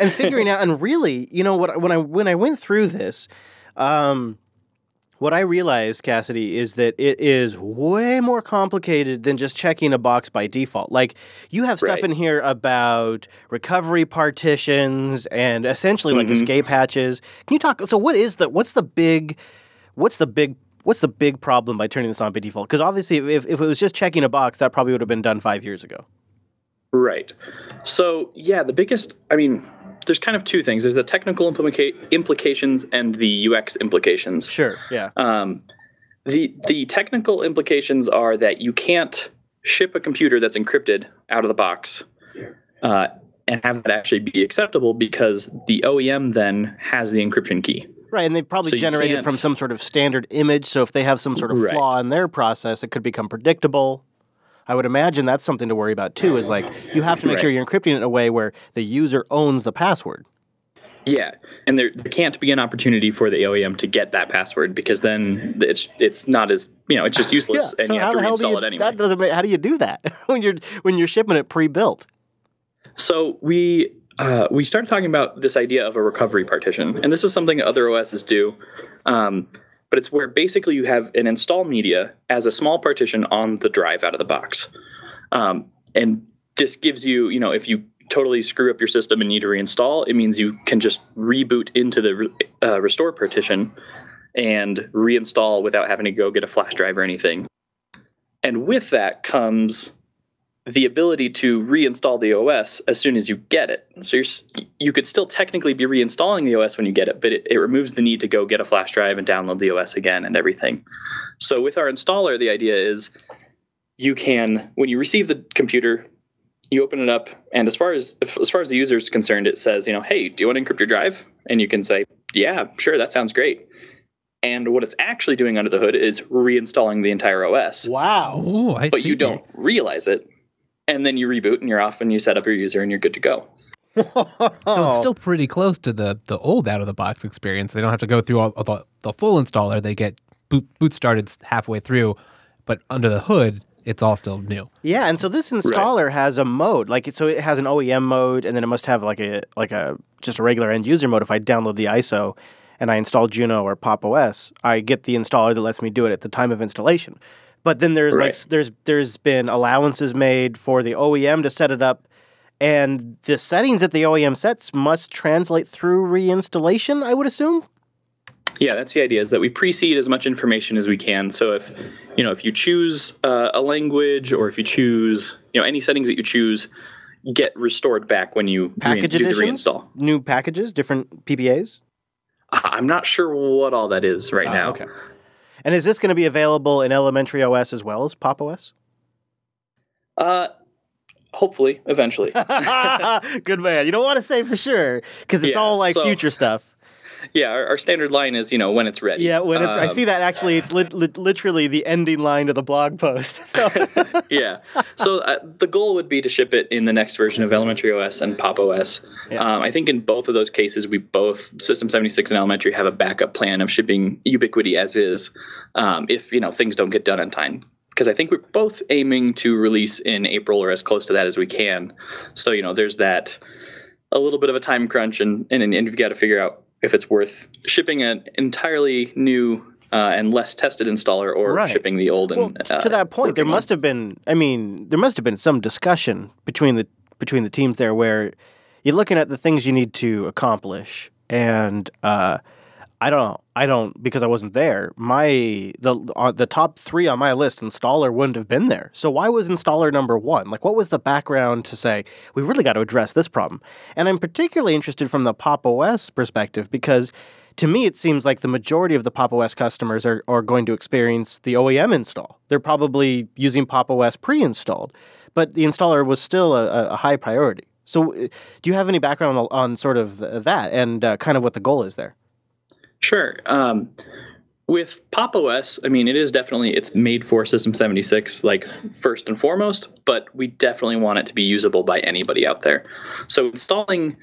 out, and really, when I went through this, what I realized, Cassidy, is that it is way more complicated than just checking a box by default. Like, you have stuff in here about recovery partitions and essentially like escape hatches. Can you talk? So, what's the big problem by turning this on by default? Because obviously, if it was just checking a box, that probably would have been done 5 years ago.
Right. So, yeah, there's kind of two things. There's the technical implications and the UX implications.
Sure, yeah.
The technical implications are that you can't ship a computer that's encrypted out of the box and have that actually be acceptable because the OEM then has the encryption key.
Right, and they probably generated from some sort of standard image, so if they have some sort of flaw in their process, it could become predictable. I would imagine that's something to worry about, too, is like you have to make sure you're encrypting it in a way where the user owns the password.
Yeah, and there can't be an opportunity for the OEM to get that password because then it's not as, it's just useless and you have to reinstall it anyway.
How do you do that when you're shipping it pre-built?
So we started talking about this idea of a recovery partition, and this is something other OSs do. But it's where basically you have an install media as a small partition on the drive out of the box. And this gives you, if you totally screw up your system and need to reinstall, it means you can just reboot into the restore partition and reinstall without having to go get a flash drive or anything. And with that comes the ability to reinstall the OS as soon as you get it. So you could still technically be reinstalling the OS when you get it, but it removes the need to go get a flash drive and download the OS again and everything. So with our installer, the idea is you can, when you receive the computer, you open it up, and as far as the user is concerned, it says, hey, do you want to encrypt your drive? And you can say, yeah, sure, that sounds great. And what it's actually doing under the hood is reinstalling the entire OS.
Wow.
Ooh, I see.
But you don't realize it. And then you reboot and you're off and you set up your user and you're good to go.
So it's still pretty close to the old out-of-the-box experience. They don't have to go through all the full installer. They get boot started halfway through, but under the hood, it's all still new.
Yeah, and so this installer has a mode, so it has an OEM mode, and then it must have just a regular end user mode. If I download the ISO and I install Juno or Pop! OS, I get the installer that lets me do it at the time of installation. But then there's been allowances made for the OEM to set it up, and the settings that the OEM sets must translate through reinstallation, I would assume.
Yeah, that's the idea, is that we precede as much information as we can. So if you choose a language, or if you choose any settings that you choose, get restored back when you
package
do the
additions,
reinstall.
New packages, different PPAs.
I'm not sure what all that is right now.
Okay. And is this going to be available in Elementary OS as well as Pop! OS?
Hopefully, eventually.
Good man. You don't want to say for sure, because it's all future stuff.
Yeah, our standard line is, when it's ready.
Yeah, when it's. I see that actually. It's literally the ending line of the blog post. So.
Yeah. So the goal would be to ship it in the next version of Elementary OS and Pop! OS. Yeah. I think in both of those cases, we both, System76 and Elementary, have a backup plan of shipping Ubiquity as is, if things don't get done in time. Because I think we're both aiming to release in April or as close to that as we can. So there's that a little bit of a time crunch, and you've got to figure out if it's worth shipping an entirely new and less tested installer, or shipping the old.
Well, to that point, there must have been some discussion between the teams there, where you're looking at the things you need to accomplish, and I don't because I wasn't there. The top 3 on my list, installer wouldn't have been there. So why was installer number 1? What was the background to say we really got to address this problem? And I'm particularly interested from the Pop! OS perspective, because to me it seems like the majority of the Pop! OS customers are going to experience the OEM install. They're probably using Pop! OS pre-installed, but the installer was still a high priority. So do you have any background on sort of that and kind of what the goal is there?
Sure. With Pop! OS, it is definitely, it's made for System76, first and foremost, but we definitely want it to be usable by anybody out there. So installing,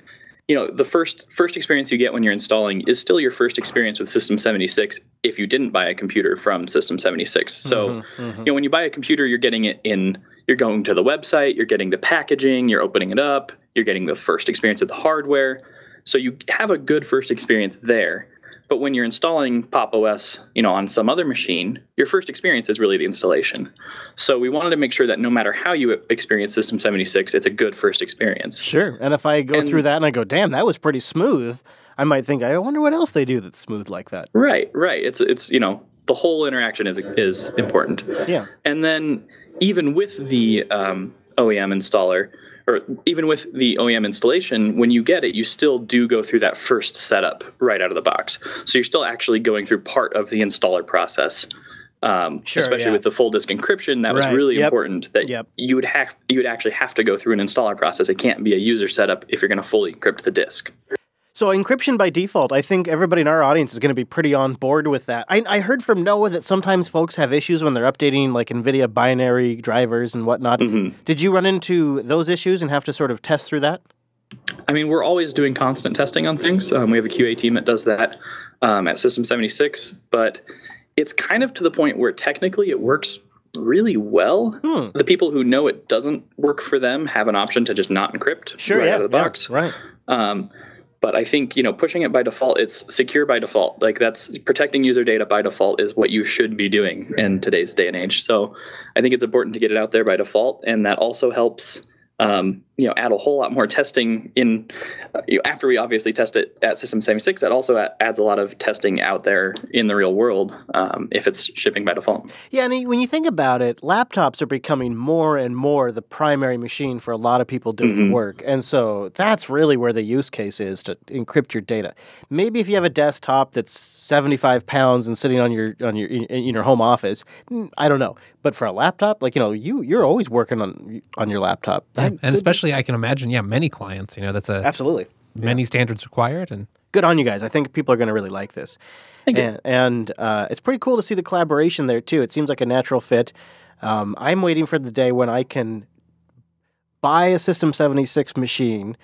the first experience you get when you're installing is still your first experience with System76 if you didn't buy a computer from System76. So, when you buy a computer, you're getting it you're going to the website, you're getting the packaging, you're opening it up, you're getting the first experience of the hardware. So you have a good first experience there. But when you're installing Pop! OS, on some other machine, your first experience is really the installation. So we wanted to make sure that no matter how you experience System76, it's a good first experience.
Sure. And if I go through that and I go, damn, that was pretty smooth, I might think, I wonder what else they do that's smooth like that.
Right. It's the whole interaction is important.
Yeah.
And then even with the OEM installer, or even with the OEM installation, when you get it, you still do go through that first setup right out of the box. So you're still actually going through part of the installer process, especially with the full disk encryption. That was really important, that you would actually have to go through an installer process. It can't be a user setup if you're going to fully encrypt the disk.
So encryption by default, I think everybody in our audience is going to be pretty on board with that. I heard from Noah that sometimes folks have issues when they're updating NVIDIA binary drivers and whatnot. Mm-hmm. Did you run into those issues and have to sort of test through that?
We're always doing constant testing on things. We have a QA team that does that at System76, but it's kind of to the point where technically it works really well. The people who know it doesn't work for them have an option to just not encrypt out of the box.
Yeah, right.
But I think, pushing it by default, it's secure by default. That's protecting user data by default is what you should be doing in today's day and age. So I think it's important to get it out there by default. And that also helps, add a whole lot more testing in after we obviously test it at System76. That also adds a lot of testing out there in the real world if it's shipping by default.
Yeah, and when you think about it, laptops are becoming more and more the primary machine for a lot of people doing work, and so that's really where the use case is, to encrypt your data. Maybe if you have a desktop that's 75 pounds and sitting on your home office, I don't know. But for a laptop, you're always working on your laptop.
And especially, I can imagine, many clients, that's
absolutely
many standards required. And
good on you guys. I think people are going to really like this. And it's pretty cool to see the collaboration there, too. It seems like a natural fit. I'm waiting for the day when I can buy a System76 machine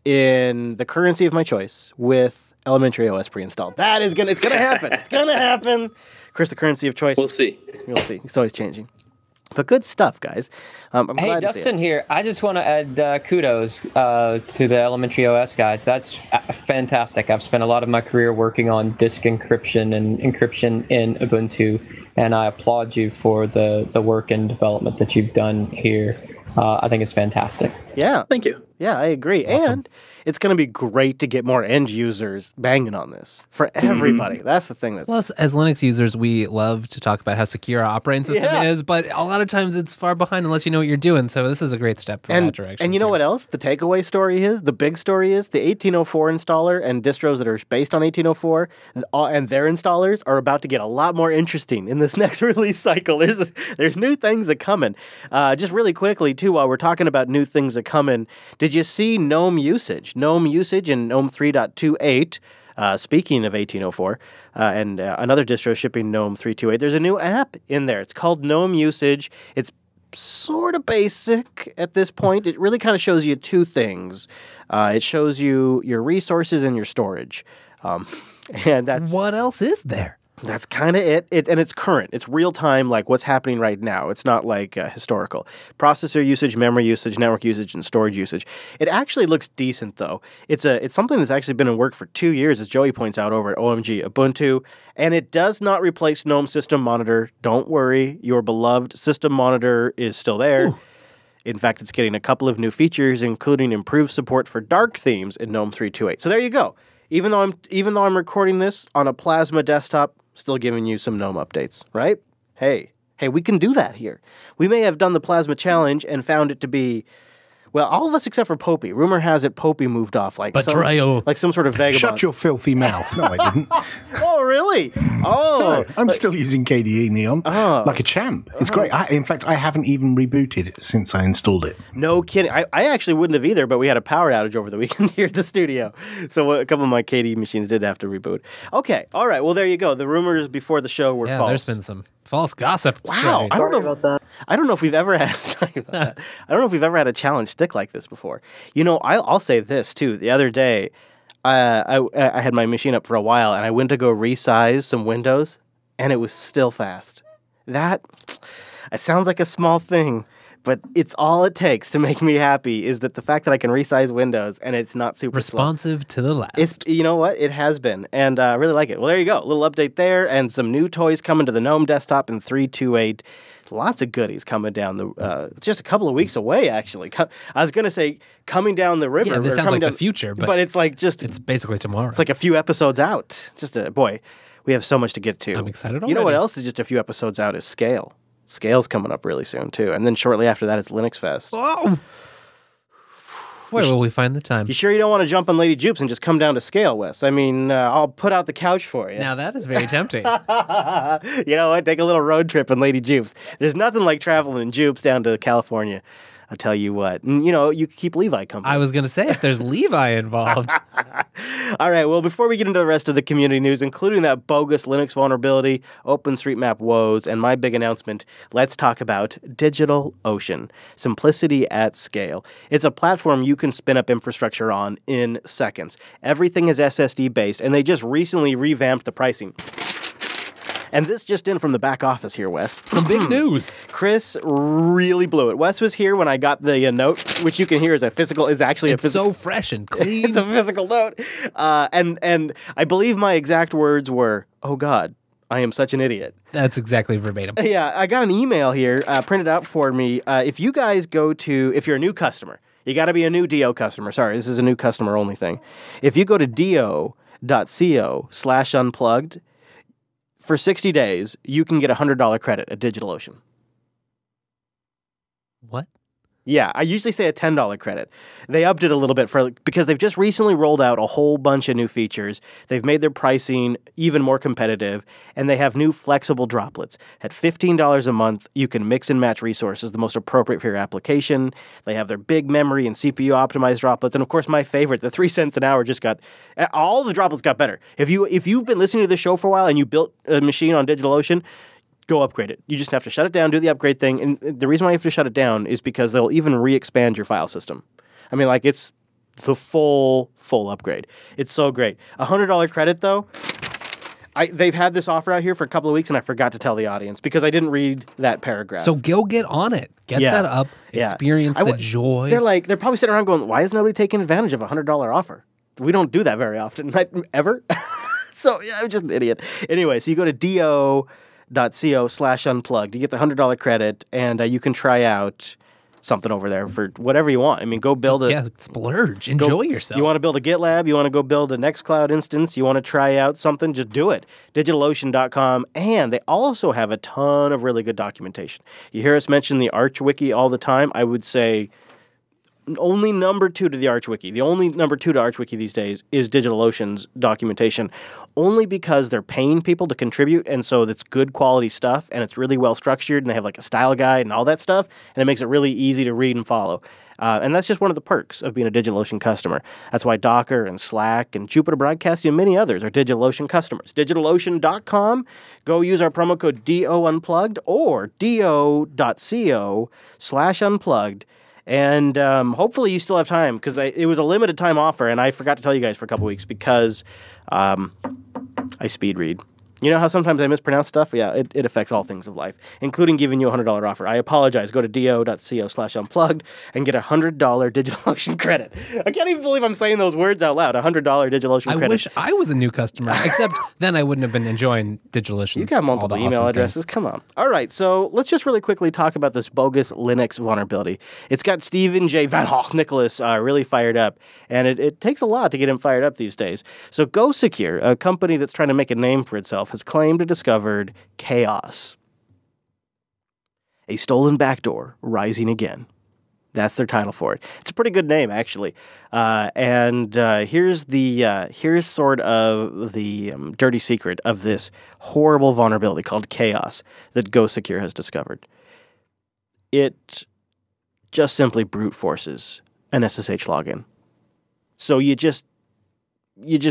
in the currency of my choice with Elementary OS pre-installed. It's going to happen. It's going to happen. Of course, the currency of choice.
We'll see.
We'll see. It's always changing. But good stuff, guys. I'm glad to see it.
Dustin here. I just want to add kudos to the Elementary OS guys. That's fantastic. I've spent a lot of my career working on disk encryption and encryption in Ubuntu, and I applaud you for the work and development that you've done here. I think it's fantastic.
Yeah.
Thank you.
Yeah, I agree. Awesome. And it's going to be great to get more end users banging on this for everybody. That's the thing.
Plus, as Linux users, we love to talk about how secure our operating system is, but a lot of times it's far behind unless you know what you're doing. So this is a great step in that direction.
And you know what else? The takeaway story is, the big story is, the 1804 installer and distros that are based on 1804 and their installers are about to get a lot more interesting in this next release cycle. There's new things that coming. Just really quickly, too, while we're talking about new things that coming, did you see Gnome usage? Gnome usage in Gnome 3.28, speaking of 1804, and another distro shipping Gnome 3.28. There's a new app in there. It's called Gnome Usage. It's sort of basic at this point. It really kind of shows you two things. It shows you your resources and your storage. And that's...
What else is there?
That's kind of it. And it's current. It's real time, like what's happening right now. It's not like historical. Processor usage, memory usage, network usage, and storage usage. It actually looks decent, though. It's something that's actually been in work for 2 years, as Joey points out over at OMG Ubuntu. And it does not replace GNOME System Monitor. Don't worry. Your beloved System Monitor is still there. Ooh. In fact, it's getting a couple of new features, including improved support for dark themes in GNOME 3.28. So there you go. Even though I'm recording this on a Plasma desktop, still giving you some GNOME updates, right? Hey, we can do that here. We may have done the Plasma Challenge and found it to be, well, all of us except for Popey. Rumor has it Popey moved off like
betrayal,
like some sort of vagabond.
Shut your filthy mouth. No, I didn't.
Oh, really? Oh,
no, I'm still using KDE Neon like a champ. It's great. In fact, I haven't even rebooted since I installed it.
No kidding. I actually wouldn't have either, but we had a power outage over the weekend here at the studio. So a couple of my KDE machines did have to reboot. Okay. All right. Well, there you go. The rumors before the show were false.
Yeah, there's been some false gossip.
Wow. I don't know if we've ever had I don't know if we've ever had a challenge stick like this before. You know, I'll say this too. The other day, I had my machine up for a while, and I went to go resize some windows, and it was still fast. It sounds like a small thing, but it's all it takes to make me happy is that the fact that I can resize windows and it's not super
responsive
slow.
To the last.
It's, you know what? It has been, and I really like it. Well, there you go. A little update there, and some new toys coming to the GNOME desktop in 3.28. Lots of goodies coming down just a couple of weeks away, actually. I was going to say coming down the river.
Yeah, this sounds like the future, but
it's like
it's basically tomorrow.
It's like a few episodes out. Boy, we have so much to get to.
I'm excited already.
You know what else is just a few episodes out is Scale. Scale's coming up really soon, too. And then shortly after that is Linux Fest.
Oh! Where will we find the time?
You sure you don't want to jump on Lady Jupes and just come down to Scale, Wes? I mean, I'll put out the couch for you.
Now that is very tempting.
You know what? Take a little road trip in Lady Jupes. There's nothing like traveling in Jupes down to California. I'll tell you what. And, you know, you keep Levi company.
I was going to say, if there's Levi involved.
All right, well, before we get into the rest of the community news, including that bogus Linux vulnerability, OpenStreetMap woes, and my big announcement, let's talk about DigitalOcean. Simplicity at scale. It's a platform you can spin up infrastructure on in seconds. Everything is SSD-based, and they just recently revamped the pricing. And this just in from the back office here, Wes.
Some big news.
Chris really blew it. Wes was here when I got the note, which you can hear is actually
it's so fresh and clean.
It's a physical note. And I believe my exact words were, "Oh God, I am such an idiot."
That's exactly verbatim.
Yeah, I got an email here printed out for me. If you guys if you're a new customer, You got to be a new DO customer. Sorry, this is a new customer only thing. If you go to do.co/unplugged, for 60 days, you can get a $100 credit at DigitalOcean.
What?
Yeah, I usually say a $10 credit. They upped it a little bit because they've just recently rolled out a whole bunch of new features. They've made their pricing even more competitive, and they have new flexible droplets. At $15 a month, you can mix and match resources, the most appropriate for your application. They have their big memory and CPU optimized droplets, and of course, my favorite, the 3 cents an hour all the droplets got better. If you've been listening to this show for a while and you built a machine on DigitalOcean, go upgrade it. You just have to shut it down, do the upgrade thing. And the reason why you have to shut it down is because they'll even re-expand your file system. I mean, like, it's the full upgrade. It's so great. A $100 credit, though, they've had this offer out here for a couple of weeks, and I forgot to tell the audience because I didn't read that paragraph.
So go get on it. Get set up. Experience the joy.
They're probably sitting around going, why is nobody taking advantage of a $100 offer? We don't do that very often. Ever. So, yeah, I'm just an idiot. Anyway, so you go to do.co/unplugged. You get the $100 credit, and you can try out something over there for whatever you want. I mean, go build
splurge. Enjoy yourself.
You want to build a GitLab? You want to go build a Nextcloud instance? You want to try out something? Just do it. DigitalOcean.com. And they also have a ton of really good documentation. You hear us mention the Arch Wiki all the time. I would say only number 2 to the Arch Wiki. The only number 2 to Arch Wiki these days is DigitalOcean's documentation, only because they're paying people to contribute, and so it's good quality stuff, and it's really well structured, and they have like a style guide and all that stuff, and it makes it really easy to read and follow. And that's just one of the perks of being a DigitalOcean customer. That's why Docker and Slack and Jupyter Broadcasting and many others are DigitalOcean customers. DigitalOcean.com. Go use our promo code DOUnplugged or do.co/unplugged. And hopefully you still have time, because it was a limited time offer, and I forgot to tell you guys for a couple weeks because I speed read. You know how sometimes I mispronounce stuff? Yeah, it affects all things of life, including giving you a $100 offer. I apologize. Go to do.co/unplugged and get a $100 DigitalOcean credit. I can't even believe I'm saying those words out loud. A $100 DigitalOcean credit.
I wish I was a new customer, except then I wouldn't have been enjoying DigitalOcean.
You got multiple email addresses. Come on. All right, so let's just really quickly talk about this bogus Linux vulnerability. It's got Stephen J. Van Hoff Nicholas really fired up, and it takes a lot to get him fired up these days. So GoSecure, a company that's trying to make a name for itself, has claimed to discovered Chaos, a stolen backdoor rising again. That's their title for it. It's a pretty good name, actually. Here's sort of the dirty secret of this horrible vulnerability called Chaos that GoSecure has discovered. It just simply brute forces an SSH login. So you just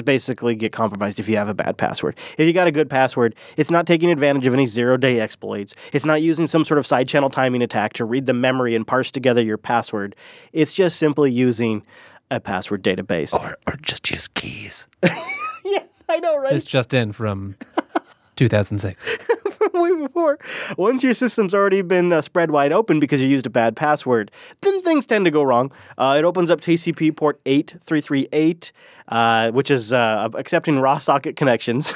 basically get compromised if you have a bad password. If you got a good password, it's not taking advantage of any zero-day exploits. It's not using some sort of side channel timing attack to read the memory and parse together your password. It's just simply using a password database.
Or just use keys.
Yeah, I know, right?
It's just in from 2006.
Way before. Once your system's already been spread wide open because you used a bad password, then things tend to go wrong. It opens up TCP port 8338, which is accepting raw socket connections.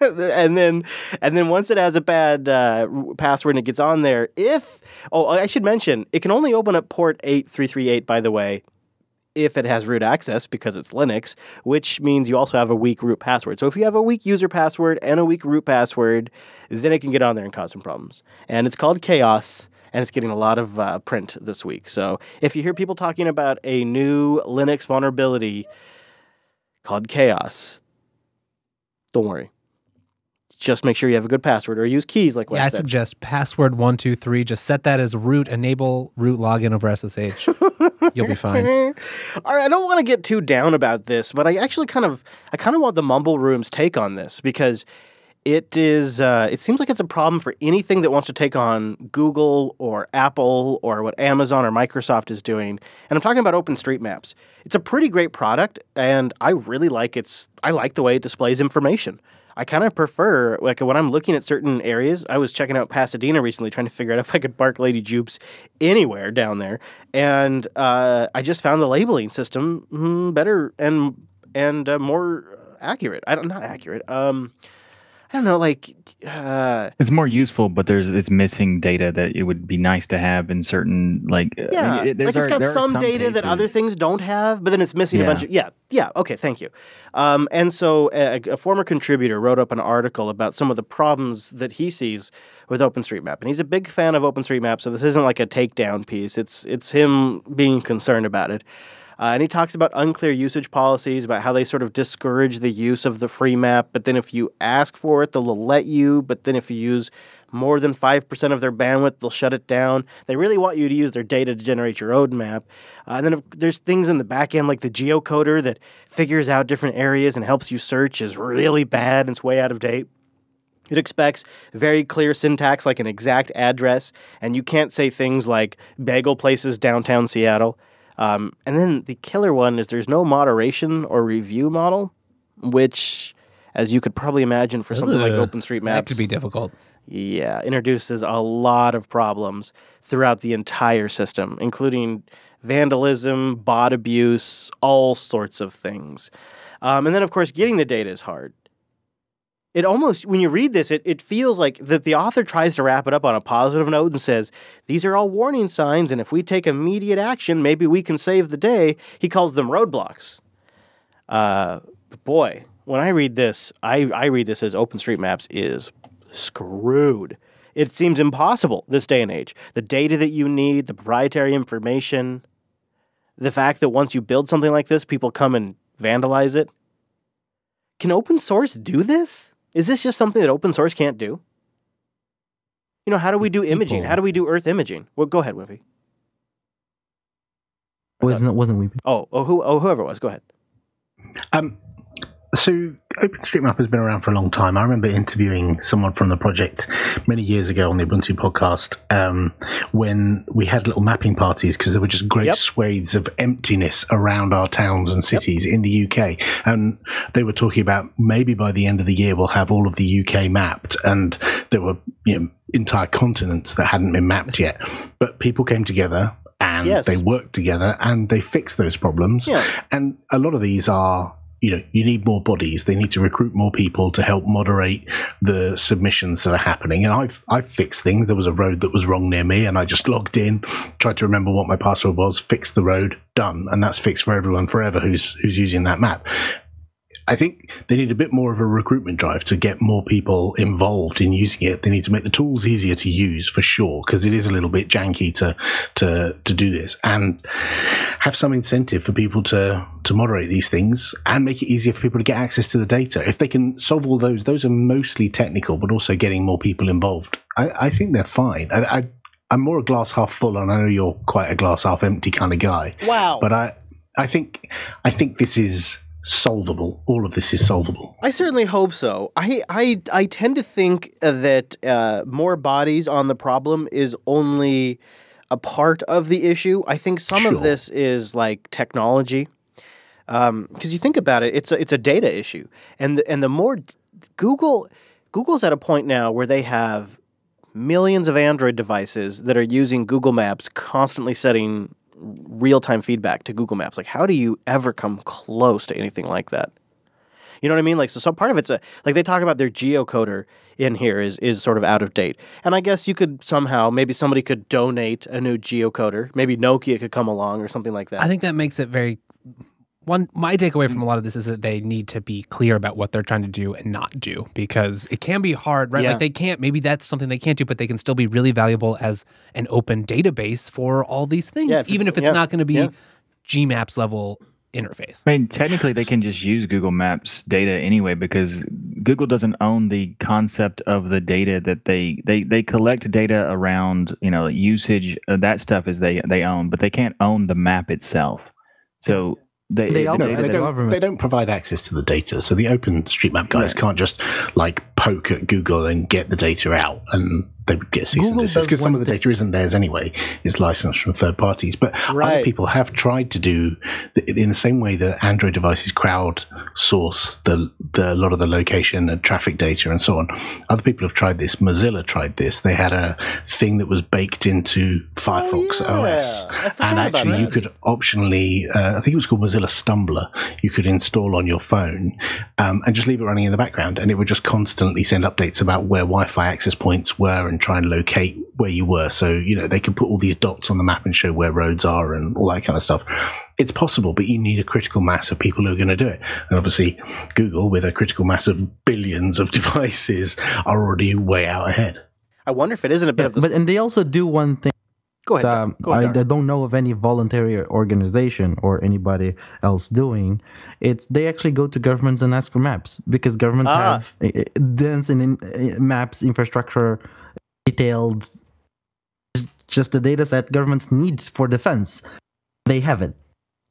and then once it has a bad password and it gets on there, I should mention, it can only open up port 8338, by the way, if it has root access, because it's Linux, which means you also have a weak root password. So if you have a weak user password and a weak root password, then it can get on there and cause some problems. And it's called Chaos, and it's getting a lot of print this week. So if you hear people talking about a new Linux vulnerability called Chaos, don't worry. Just make sure you have a good password or use keys like
I suggest password 123. Just set that as root, enable root login over SSH. You'll be fine.
All right, I don't want to get too down about this, but I actually kind of want the Mumble Room's take on this, because it seems like it's a problem for anything that wants to take on Google or Apple or what Amazon or Microsoft is doing. And I'm talking about OpenStreetMaps. It's a pretty great product, and I really like the way it displays information. I kind of prefer, like, when I'm looking at certain areas, I was checking out Pasadena recently trying to figure out if I could park Lady Jupes anywhere down there. And I just found the labeling system better and more accurate. Not accurate. I don't know, like
it's more useful, but it's missing data that it would be nice to have in certain
it's got some data that other things don't have, but then it's missing a bunch of okay, thank you. And so a former contributor wrote up an article about some of the problems that he sees with OpenStreetMap, and he's a big fan of OpenStreetMap, so this isn't like a takedown piece. It's him being concerned about it. And he talks about unclear usage policies, about how they sort of discourage the use of the free map, but then if you ask for it, they'll let you, but then if you use more than 5% of their bandwidth, they'll shut it down. They really want you to use their data to generate your own map. And then there's things in the back end, like the geocoder that figures out different areas and helps you search is really bad and it's way out of date. It expects very clear syntax, like an exact address, and you can't say things like bagel places downtown Seattle. And then the killer one is there's no moderation or review model, which, as you could probably imagine for something like OpenStreetMap,
that could be difficult.
Yeah, introduces a lot of problems throughout the entire system, including vandalism, bot abuse, all sorts of things. And then, of course, getting the data is hard. It almost, when you read this, it feels like that the author tries to wrap it up on a positive note and says, these are all warning signs, and if we take immediate action, maybe we can save the day. He calls them roadblocks. Boy, when I read this, I read this as OpenStreetMaps is screwed. It seems impossible this day and age. The data that you need, the proprietary information, the fact that once you build something like this, people come and vandalize it. Can open source do this? Is this just something that open source can't do? You know, how do we do imaging? How do we do Earth imaging? Well, go ahead, Wimpy.
Wasn't Wimpy?
Whoever it was, go ahead.
So OpenStreetMap has been around for a long time. I remember interviewing someone from the project many years ago on the Ubuntu podcast when we had little mapping parties because there were just great swathes of emptiness around our towns and cities in the UK. And they were talking about maybe by the end of the year we'll have all of the UK mapped. And there were entire continents that hadn't been mapped yet. But people came together and they worked together and they fixed those problems. Yeah. And a lot of these are... you need more bodies. They need to recruit more people to help moderate the submissions that are happening. And I've fixed things. There was a road that was wrong near me, and I just logged in, tried to remember what my password was, fixed the road, done. And that's fixed for everyone forever who's using that map. I think they need a bit more of a recruitment drive to get more people involved in using it. They need to make the tools easier to use for sure, because it is a little bit janky to do this, and have some incentive for people to moderate these things and make it easier for people to get access to the data. If they can solve all those are mostly technical, but also getting more people involved. I think they're fine. I'm more a glass half full, and I know you're quite a glass half empty kind of guy.
Wow.
But I think this is solvable. All of this is solvable.
I certainly hope so. I tend to think that more bodies on the problem is only a part of the issue. I think some of this is like technology. Because you think about it, it's a data issue. And the more Google's at a point now where they have millions of Android devices that are using Google Maps, constantly setting real-time feedback to Google Maps. Like, how do you ever come close to anything like that? You know what I mean? Like, so some part of it's like they talk about their geocoder in here is sort of out of date. And I guess you could somehow, maybe somebody could donate a new geocoder. Maybe Nokia could come along or something like that.
I think that makes it very... my takeaway from a lot of this is that they need to be clear about what they're trying to do and not do, because it can be hard, right?
Yeah.
Like they can't, maybe that's something they can't do, but they can still be really valuable as an open database for all these things, even if it's not going to be Gmaps level interface.
I mean, technically they can just use Google Maps data anyway, because Google doesn't own the concept of the data that they collect data around, usage, that stuff is they own, but they can't own the map itself. So They
don't provide access to the data, so the OpenStreetMap guys can't just like poke at Google and get the data out, and they would get cease and desist, because some of the data isn't theirs anyway. It's licensed from third parties. But other people have tried to do in the same way that Android devices crowd source the lot of the location and traffic data and so on. Other people have tried this. Mozilla tried this. They had a thing that was baked into Firefox OS, and actually you could optionally, I think it was called Mozilla Stumbler, you could install on your phone and just leave it running in the background, and it would just constantly send updates about where Wi-Fi access points were and try and locate where you were. So, they could put all these dots on the map and show where roads are and all that kind of stuff. It's possible, but you need a critical mass of people who are going to do it. And obviously, Google, with a critical mass of billions of devices, are already way out ahead.
I wonder if it isn't a bit of this.
And they also do one thing.
Go ahead.
I don't know of any voluntary organization or anybody else doing. They actually go to governments and ask for maps, because governments have dense maps infrastructure, detailed, just the data set governments need for defense. They have it.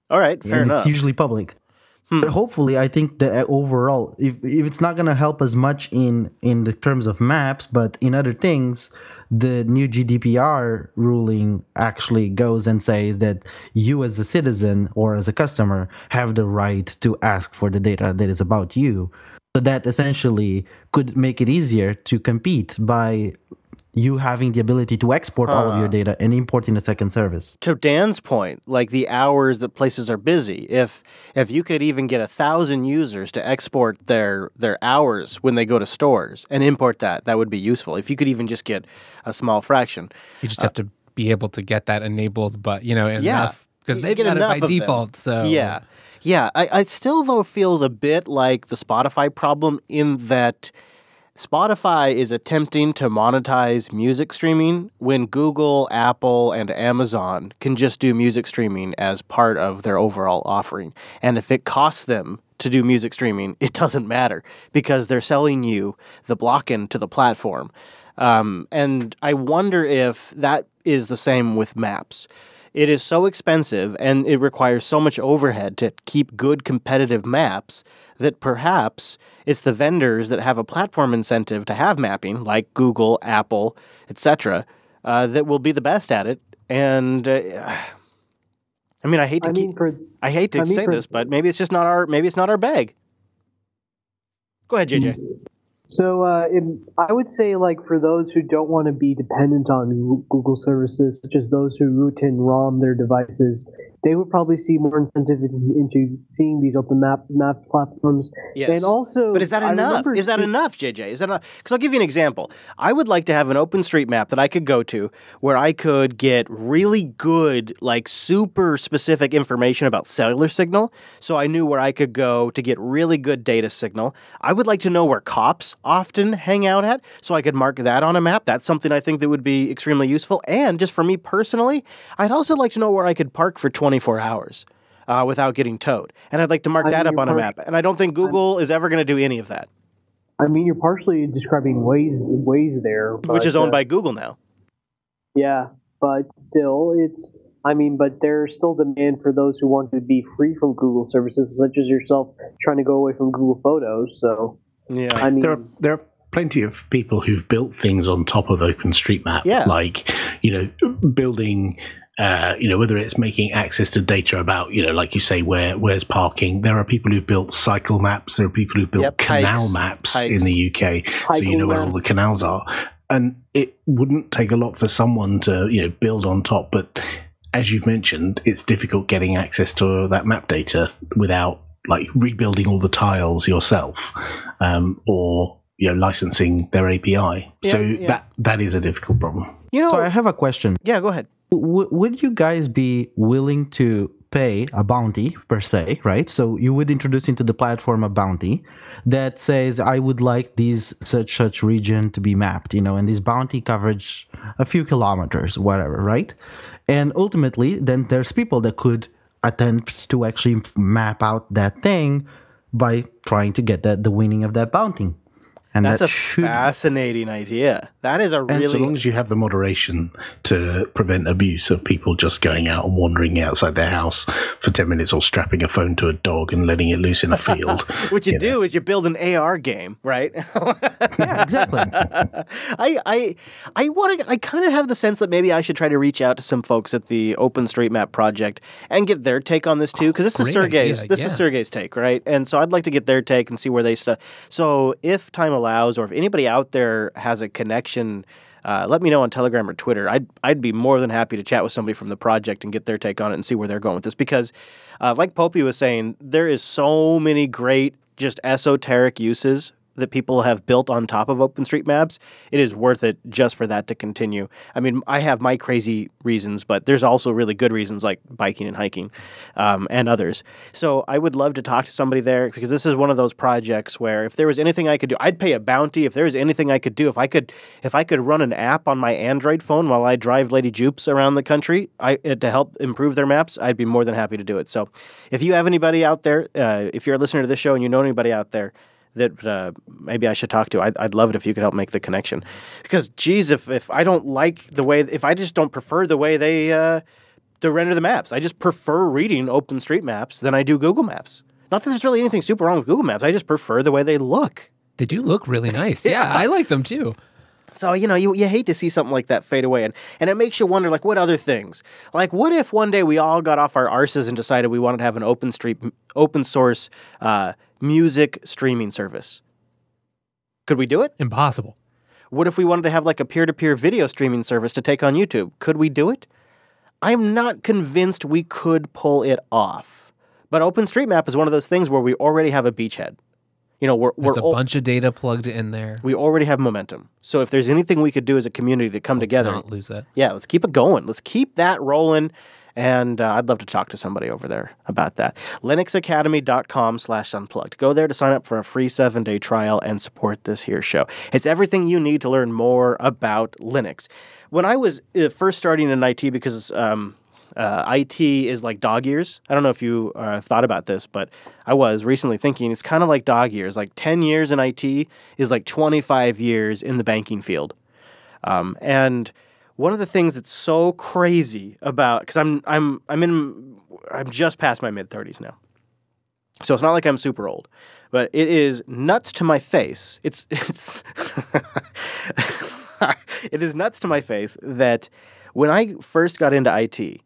All right, fair enough.
It's usually public. But hopefully, I think that overall, if it's not going to help as much in the terms of maps, but in other things, the new GDPR ruling actually goes and says that you as a citizen or as a customer have the right to ask for the data that is about you. So that essentially could make it easier to compete by you having the ability to export all of your data and import in a second service.
To Dan's point, like the hours that places are busy, if you could even get 1,000 users to export their hours when they go to stores and import that would be useful. If you could even just get a small fraction.
You just have to be able to get that enabled, but, enough, because they've got it by default, so...
Yeah. I still, though, feels a bit like the Spotify problem in that Spotify is attempting to monetize music streaming when Google, Apple, and Amazon can just do music streaming as part of their overall offering. And if it costs them to do music streaming, it doesn't matter because they're selling you the block-in to the platform. And I wonder if that is the same with maps. It is so expensive and it requires so much overhead to keep good competitive maps that perhaps it's the vendors that have a platform incentive to have mapping, like Google, Apple, etc., that will be the best at it. And I hate to say this, but maybe it's just not our bag. Go ahead, JJ.
So I would say, like, for those who don't want to be dependent on Google services, such as those who root and ROM their devices, they would probably see more incentive into seeing these open map platforms.
Yes.
And also,
but is that enough? Is that enough, JJ? Is that enough? Because I'll give you an example. I would like to have an OpenStreetMap that I could go to where I could get really good, like super specific information about cellular signal, so I knew where I could go to get really good data signal. I would like to know where cops often hang out at, so I could mark that on a map. That's something I think that would be extremely useful. And just for me personally, I'd also like to know where I could park for 24 hours without getting towed. And I'd like to mark that up on a map. And I don't think Google is ever going to do any of that.
I mean, you're partially describing Waze there. But,
which is owned by Google now.
Yeah, but still, but there's still demand for those who want to be free from Google services, such as yourself trying to go away from Google Photos. So,
yeah,
I mean, there are plenty of people who've built things on top of OpenStreetMap, like building. Whether it's making access to data about, like you say, where's parking. There are people who've built cycle maps. There are people who've built canal maps in the UK, so you know where all the canals are. And it wouldn't take a lot for someone to, build on top. But as you've mentioned, it's difficult getting access to that map data without like rebuilding all the tiles yourself, or licensing their API. That is a difficult problem.
So I have a question.
Yeah, go ahead.
Would you guys be willing to pay a bounty per se, right? So you would introduce into the platform a bounty that says, I would like these such region to be mapped, and this bounty coverage a few kilometers, whatever, right? And ultimately, then there's people that could attempt to actually map out that thing by trying to get the winning of that bounty. And
that's
that
a
should,
fascinating idea. That is a
And
really...
so long as you have the moderation to prevent abuse of people just going out and wandering outside their house for 10 minutes or strapping a phone to a dog and letting it loose in a field.
What you do is you build an AR game, right?
yeah, exactly.
I kind of have the sense that maybe I should try to reach out to some folks at the OpenStreetMap project and get their take on this too, because this is Sergey's take, right? And so I'd like to get their take and see where they stand. So if time allows, or if anybody out there has a connection, let me know on Telegram or Twitter. I'd be more than happy to chat with somebody from the project and get their take on it and see where they're going with this. Because, like Popey was saying, there is so many great, just esoteric uses that people have built on top of OpenStreetMaps. It is worth it just for that to continue. I mean, I have my crazy reasons, but there's also really good reasons like biking and hiking and others. So I would love to talk to somebody there, because this is one of those projects where if there was anything I could do, I'd pay a bounty. If there was anything I could do, if I could run an app on my Android phone while I drive Lady Jupes around the country to help improve their maps, I'd be more than happy to do it. So if you have anybody out there, if you're a listener to this show and you know anybody out there that maybe I should talk to, I'd love it if you could help make the connection. Because, geez, if I don't like the way, if I just don't prefer the way they render the maps, I just prefer reading OpenStreetMaps than I do Google Maps. Not that there's really anything super wrong with Google Maps, I just prefer the way they look.
They do look really nice. Yeah, I like them too.
So, you hate to see something like that fade away. And it makes you wonder, like, what other things? Like, what if one day we all got off our arses and decided we wanted to have an open source music streaming service? Could we do it?
Impossible.
What if we wanted to have, like, a peer-to-peer video streaming service to take on YouTube? Could we do it? I'm not convinced we could pull it off. But OpenStreetMap is one of those things where we already have a beachhead.
There's a bunch of data plugged in there.
We already have momentum. So if there's anything we could do as a community to come together,
not lose that.
Yeah, let's keep it going. Let's keep that rolling. And I'd love to talk to somebody over there about that. linuxacademy.com/unplugged. Go there to sign up for a free 7-day trial and support this here show. It's everything you need to learn more about Linux. When I was first starting in IT, because IT is like dog years. I don't know if you thought about this, but I was recently thinking it's kind of like dog years. Like 10 years in IT is like 25 years in the banking field. And one of the things that's so crazy about, because I'm just past my mid-30s now, so it's not like I'm super old, but it is nuts to my face. It's it is nuts to my face that when I first got into IT,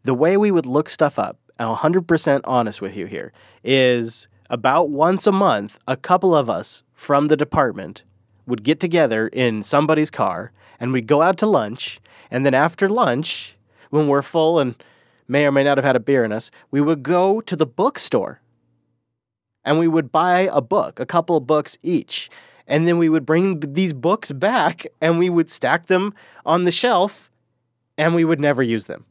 the way we would look stuff up, and I'm 100% honest with you here, is about once a month, a couple of us from the department would get together in somebody's car, and we'd go out to lunch, and then after lunch, when we're full and may or may not have had a beer in us, we would go to the bookstore, and we would buy a book, a couple of books each, and then we would bring these books back, and we would stack them on the shelf, and we would never use them.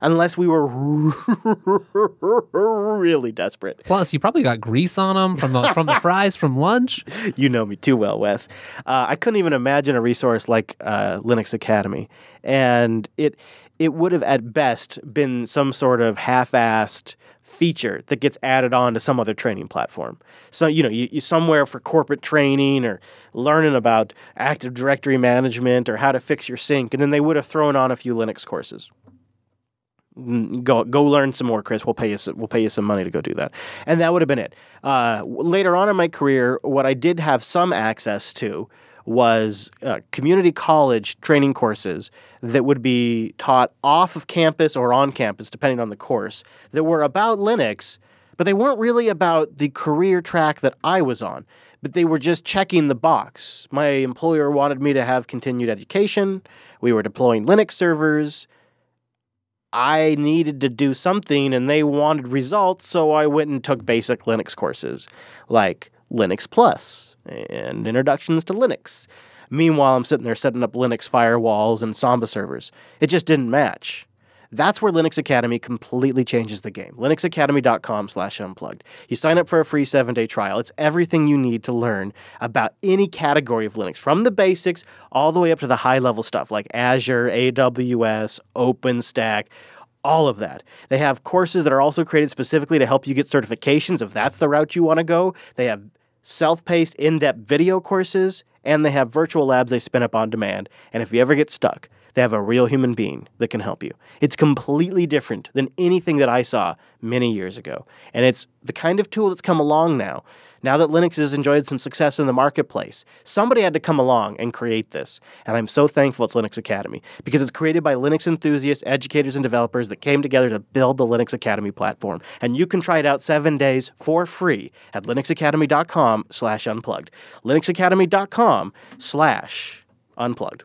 Unless we were really desperate.
Plus, you probably got grease on them from the fries from lunch.
You know me too well, Wes. I couldn't even imagine a resource like Linux Academy. And it would have at best been some sort of half-assed feature that gets added on to some other training platform. So, you somewhere for corporate training or learning about Active Directory management or how to fix your sync, and then they would have thrown on a few Linux courses. Go learn some more, Chris. We'll pay you some money to go do that. And that would have been it. Later on in my career, what I did have some access to was community college training courses that would be taught off of campus or on campus, depending on the course, that were about Linux, but they weren't really about the career track that I was on. But they were just checking the box. My employer wanted me to have continued education. We were deploying Linux servers. I needed to do something, and they wanted results, so I went and took basic Linux courses, like Linux Plus and Introductions to Linux. Meanwhile, I'm sitting there setting up Linux firewalls and Samba servers. It just didn't match. That's where Linux Academy completely changes the game. linuxacademy.com/unplugged. You sign up for a free 7-day trial. It's everything you need to learn about any category of Linux, from the basics all the way up to the high-level stuff like Azure, AWS, OpenStack, all of that. They have courses that are also created specifically to help you get certifications if that's the route you want to go. They have self-paced, in-depth video courses, and they have virtual labs they spin up on demand. And if you ever get stuck, they have a real human being that can help you. It's completely different than anything that I saw many years ago. And it's the kind of tool that's come along now. Now that Linux has enjoyed some success in the marketplace, somebody had to come along and create this. And I'm so thankful it's Linux Academy, because it's created by Linux enthusiasts, educators, and developers that came together to build the Linux Academy platform. And you can try it out 7 days for free at linuxacademy.com/unplugged. linuxacademy.com/unplugged.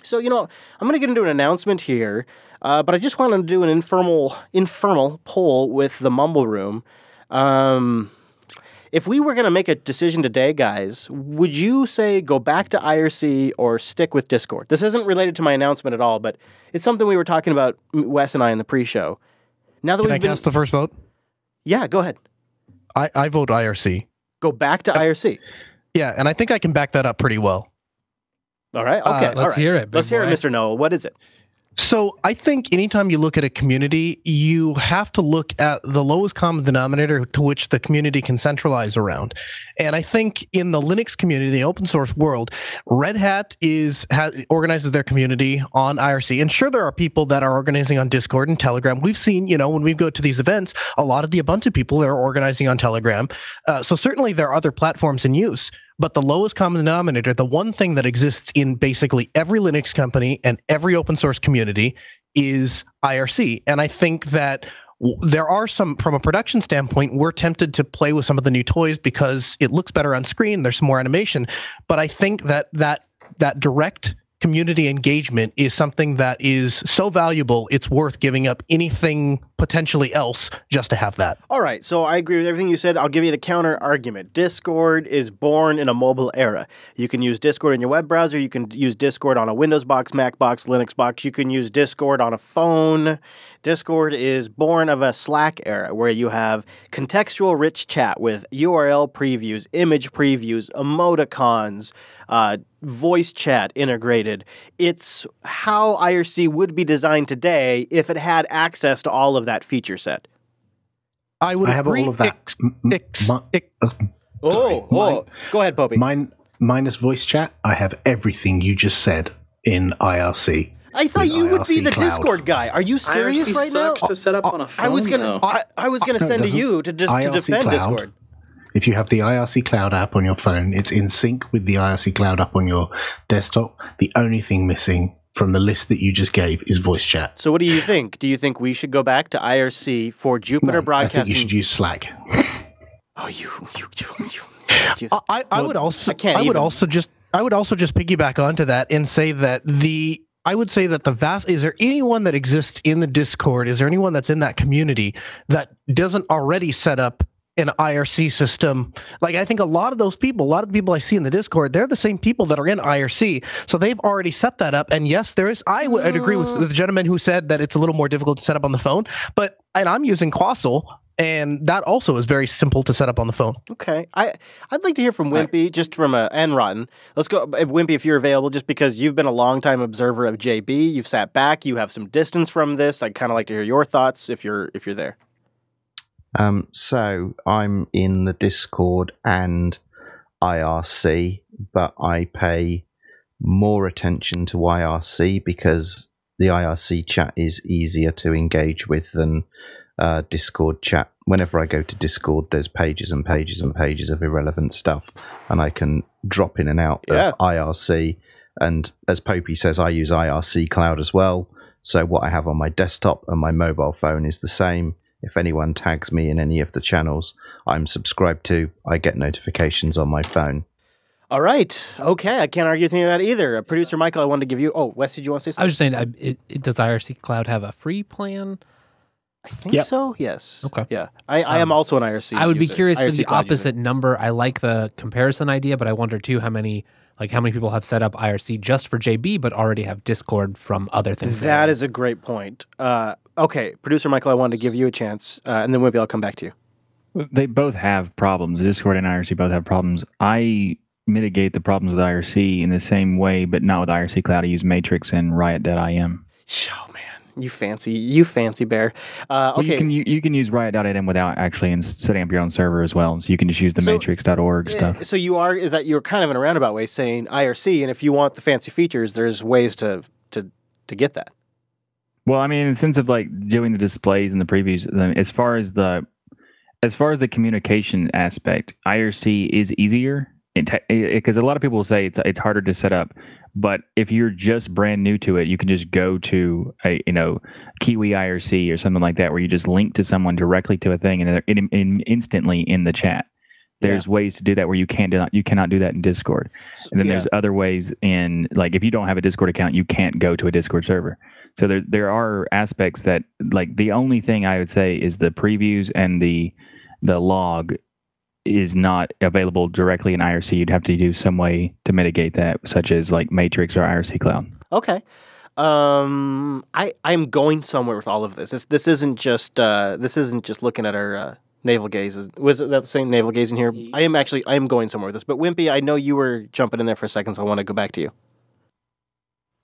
So, I'm going to get into an announcement here, but I just wanted to do an informal poll with the Mumble Room. If we were going to make a decision today, guys, would you say go back to IRC or stick with Discord? This isn't related to my announcement at all, but it's something we were talking about, Wes and I, in the pre-show. Now that
Can I cast the first vote?
Yeah, go ahead.
I vote IRC.
Go back to IRC.
Yeah, and I think I can back that up pretty well.
All right. Okay.
Let's hear it.
Let's hear it, Mr. Noel. What is it?
So I think anytime you look at a community, you have to look at the lowest common denominator to which the community can centralize around. And I think in the Linux community, the open source world, Red Hat organizes their community on IRC. And sure, there are people that are organizing on Discord and Telegram. We've seen, when we go to these events, a lot of the Ubuntu people are organizing on Telegram. So certainly there are other platforms in use. But the lowest common denominator, the one thing that exists in basically every Linux company and every open source community, is IRC. And I think that there are some, from a production standpoint, we're tempted to play with some of the new toys because it looks better on screen. There's some more animation. But I think that direct community engagement is something that is so valuable, it's worth giving up anything potentially else just to have that.
All right, so I agree with everything you said. I'll give you the counter argument. Discord is born in a mobile era. You can use Discord in your web browser. You can use Discord on a Windows box, Mac box, Linux box. You can use Discord on a phone. Discord is born of a Slack era where you have contextual rich chat with URL previews, image previews, emoticons, voice chat integrated. It's how IRC would be designed today if it had access to all of that feature set.
I have all of that.
Go ahead, Popey.
Minus voice chat, I have everything you just said in IRC.
I thought you would be the Discord guy. Are you serious
IRC
right now?
sucks to set up on a phone.
I was gonna send to you to defend
Cloud,
Discord.
If you have the IRC Cloud app on your phone, it's in sync with the IRC Cloud app on your desktop. The only thing missing from the list that you just gave is voice chat.
So what do you think? Do you think we should go back to IRC for Jupyter Broadcasting?
I think you should use Slack.
Oh, you.
I would also just piggyback onto that and say that I would say that is there anyone that exists in the Discord? Is there anyone that's in that community that doesn't already set up an IRC system? Like, I think a lot of the people I see in the Discord, they're the same people that are in IRC, so they've already set that up. And yes, there is. I would agree with the gentleman who said that it's a little more difficult to set up on the phone. And I'm using Quassel, and that also is very simple to set up on the phone.
Okay, I'd like to hear from Wimpy, just from and Rotten. Let's go, Wimpy, if you're available, just because you've been a longtime observer of JB, you've sat back, you have some distance from this. I'd kind of like to hear your thoughts if you're there.
So I'm in the Discord and IRC, but I pay more attention to IRC because the IRC chat is easier to engage with than Discord chat. Whenever I go to Discord, there's pages and pages and pages of irrelevant stuff, and I can drop in and out of IRC. And as Popey says, I use IRC Cloud as well. So what I have on my desktop and my mobile phone is the same. If anyone tags me in any of the channels I'm subscribed to, I get notifications on my phone.
All right. Okay. I can't argue with any of that either. Producer Michael, I wanted to give you... Oh, Wes, did you want to say something?
I was just saying, does IRC Cloud have a free plan?
I think so, yes.
Okay.
Yeah. I am also an IRC
I would be curious for the
Cloud
opposite number. I like the comparison idea, but I wonder, too, how many people have set up IRC just for JB but already have Discord from other things.
That is a great point. Okay, Producer Michael, I wanted to give you a chance, and then maybe I'll come back to you.
They both have problems. Discord and IRC both have problems. I mitigate the problems with IRC in the same way, but not with IRC Cloud. I use Matrix and Riot.im.
Oh, man. You fancy bear.
Well,
okay.
you can use riot.am without actually setting up your own server as well. So you can just use the matrix.org stuff.
So you're kind of in a roundabout way saying IRC, and if you want the fancy features, there's ways to get that.
Well, I mean, in the sense of like doing the displays and the previews, then as far as the communication aspect, IRC is easier because a lot of people will say it's harder to set up. But if you're just brand new to it, you can just go to a Kiwi IRC or something like that, where you just link to someone directly to a thing, and they're instantly in the chat. There's ways to do that where you cannot do that in Discord. And then there's other ways in, like, if you don't have a Discord account, you can't go to a Discord server. So there are aspects that, like, the only thing I would say is the previews and the log is not available directly in IRC. You'd have to do some way to mitigate that, such as like Matrix or IRC Cloud.
Okay. I'm going somewhere with all of this. This isn't just looking at our navel gaze. Was that the same navel gaze in here? I am going somewhere with this. But Wimpy, I know you were jumping in there for a second, so I want to go back to you.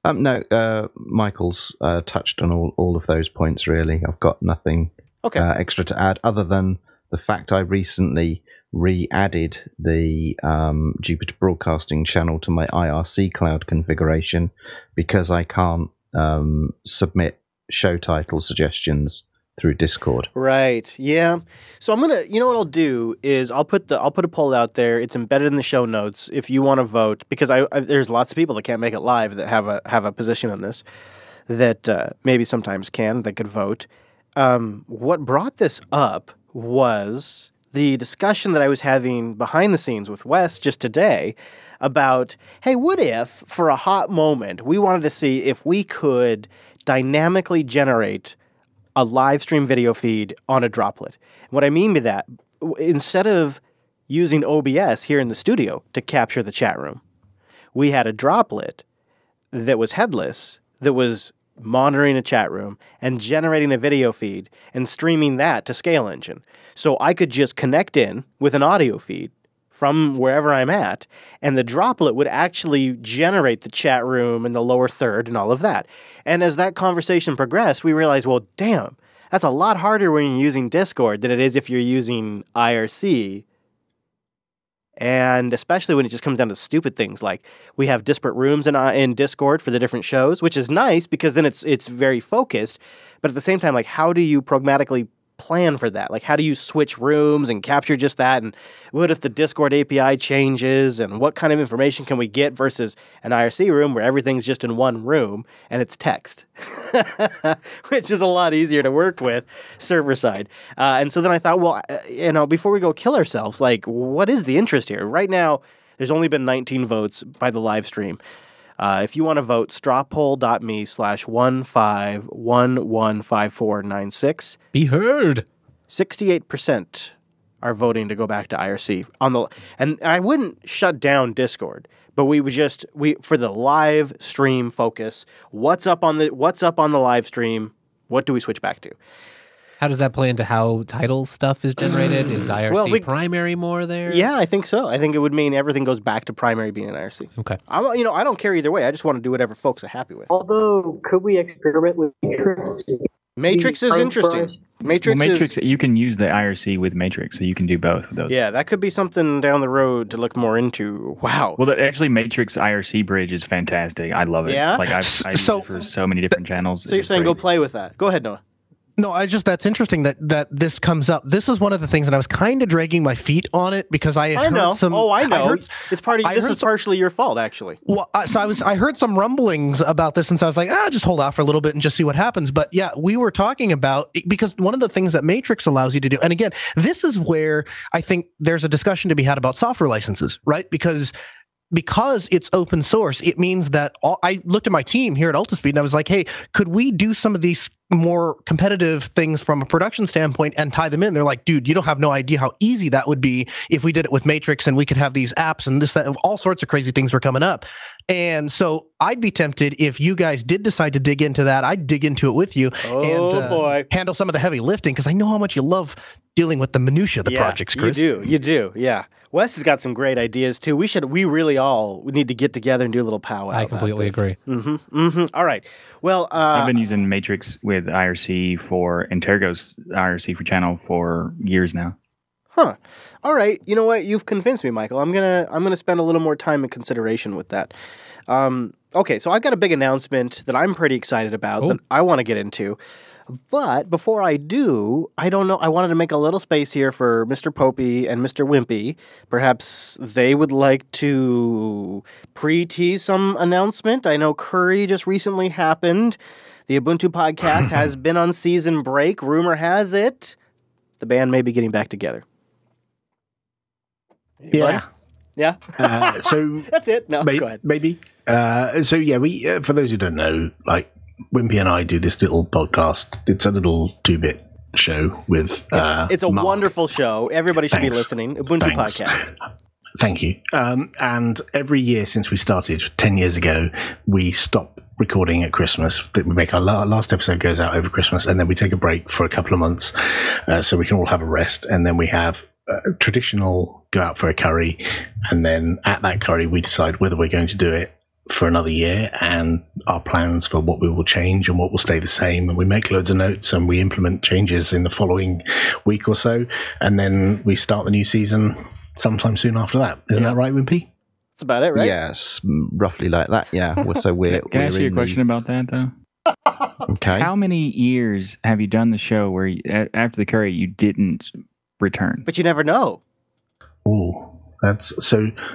No, Michael's touched on all of those points, really. I've got nothing extra to add, other than the fact I recently re-added the Jupiter Broadcasting channel to my IRC cloud configuration because I can't submit show title suggestions through Discord.
Right. Yeah. So I'm gonna. You know what I'll do is I'll put a poll out there. It's embedded in the show notes if you want to vote, because there's lots of people that can't make it live that have a position on this that maybe sometimes that could vote. What brought this up was the discussion that I was having behind the scenes with Wes just today about, hey, what if for a hot moment we wanted to see if we could dynamically generate a live stream video feed on a droplet. What I mean by that, instead of using OBS here in the studio to capture the chat room, we had a droplet that was headless, that was monitoring a chat room and generating a video feed and streaming that to Scale Engine. So I could just connect in with an audio feed from wherever I'm at, and the droplet would actually generate the chat room and the lower third and all of that. And as that conversation progressed, we realized, well, damn, that's a lot harder when you're using Discord than it is if you're using IRC. And especially when it just comes down to stupid things like we have disparate rooms in Discord for the different shows, which is nice because then it's very focused. But at the same time, like, how do you pragmatically plan for that? Like, how do you switch rooms and capture just that? And what if the Discord API changes? And what kind of information can we get versus an IRC room where everything's just in one room and it's text, which is a lot easier to work with server side. And so then I thought, well, before we go kill ourselves, like, what is the interest here? Right now, there's only been 19 votes by the live stream. If you want to vote, strawpoll.me/15115496.
Be heard.
68% are voting to go back to IRC and I wouldn't shut down Discord, but we for the live stream focus, what's up on the live stream? What do we switch back to?
How does that play into how title stuff is generated? Is IRC primary more there?
Yeah, I think so. I think it would mean everything goes back to primary being an IRC.
Okay.
I don't care either way. I just want to do whatever folks are happy with.
Although, could we experiment with Matrix?
Matrix is interesting. Matrix,
you can use the IRC with Matrix, so you can do both with those.
Yeah, that could be something down the road to look more into. Wow.
Well, actually, Matrix IRC bridge is fantastic. I love it.
Yeah?
Like, I use it for so many different channels.
So you're saying go play with that. Go ahead, Noah.
No, that's interesting that this comes up. This is one of the things, and I was kind of dragging my feet on it because I
know.
Heard some.
Oh, I know. It's partially your fault, actually.
Well, I heard some rumblings about this, and so I was like, just hold out for a little bit and just see what happens. But yeah, we were talking about, because one of the things that Matrix allows you to do, and again, this is where I think there's a discussion to be had about software licenses, right? Because it's open source, it means that I looked at my team here at Altispeed and I was like, hey, could we do some of these more competitive things from a production standpoint and tie them in? They're like, dude, you don't have no idea how easy that would be if we did it with Matrix and we could have these apps and this, that, and all sorts of crazy things were coming up. And so I'd be tempted, if you guys did decide to dig into that, I'd dig into it with you and handle some of the heavy lifting, because I know how much you love dealing with the minutia of the projects, Chris.
You do, yeah. Wes has got some great ideas too. We really all need to get together and do a little powwow.
I completely agree.
All right. Well,
I've been using Matrix with IRC and Tergo's IRC for channel for years now.
Huh. All right. You know what? You've convinced me, Michael. I'm gonna spend a little more time and consideration with that. Okay, so I've got a big announcement that I'm pretty excited about that I want to get into. But before I do, I don't know. I wanted to make a little space here for Mr. Popey and Mr. Wimpy. Perhaps they would like to pre-tease some announcement. I know Curry just recently happened. The Ubuntu podcast has been on season break. Rumor has it the band may be getting back together.
Yeah.
Yeah.
So
that's it. No, go ahead.
Maybe. We for those who don't know, like Wimpy and I do this little podcast. It's a little 2-bit show with.
It's a
Mark.
Wonderful show. Everybody should be
Thanks.
listening. Ubuntu podcast.
Thank you. And every year since we started 10 years ago, we stop recording at Christmas. We make our last episode goes out over Christmas, and then we take a break for a couple of months, so we can all have a rest, and then we have traditional go out for a curry, and then at that curry we decide whether we're going to do it for another year and our plans for what we will change and what will stay the same, and we make loads of notes and we implement changes in the following week or so, and then we start the new season sometime soon after that. Isn't that right, Wimpy?
That's about it, right?
Yes, roughly like that. Yeah. So we're.
Can I ask you a question about that though?
Okay.
How many years have you done the show where after the curry you didn't return?
But you never know.
Oh, that's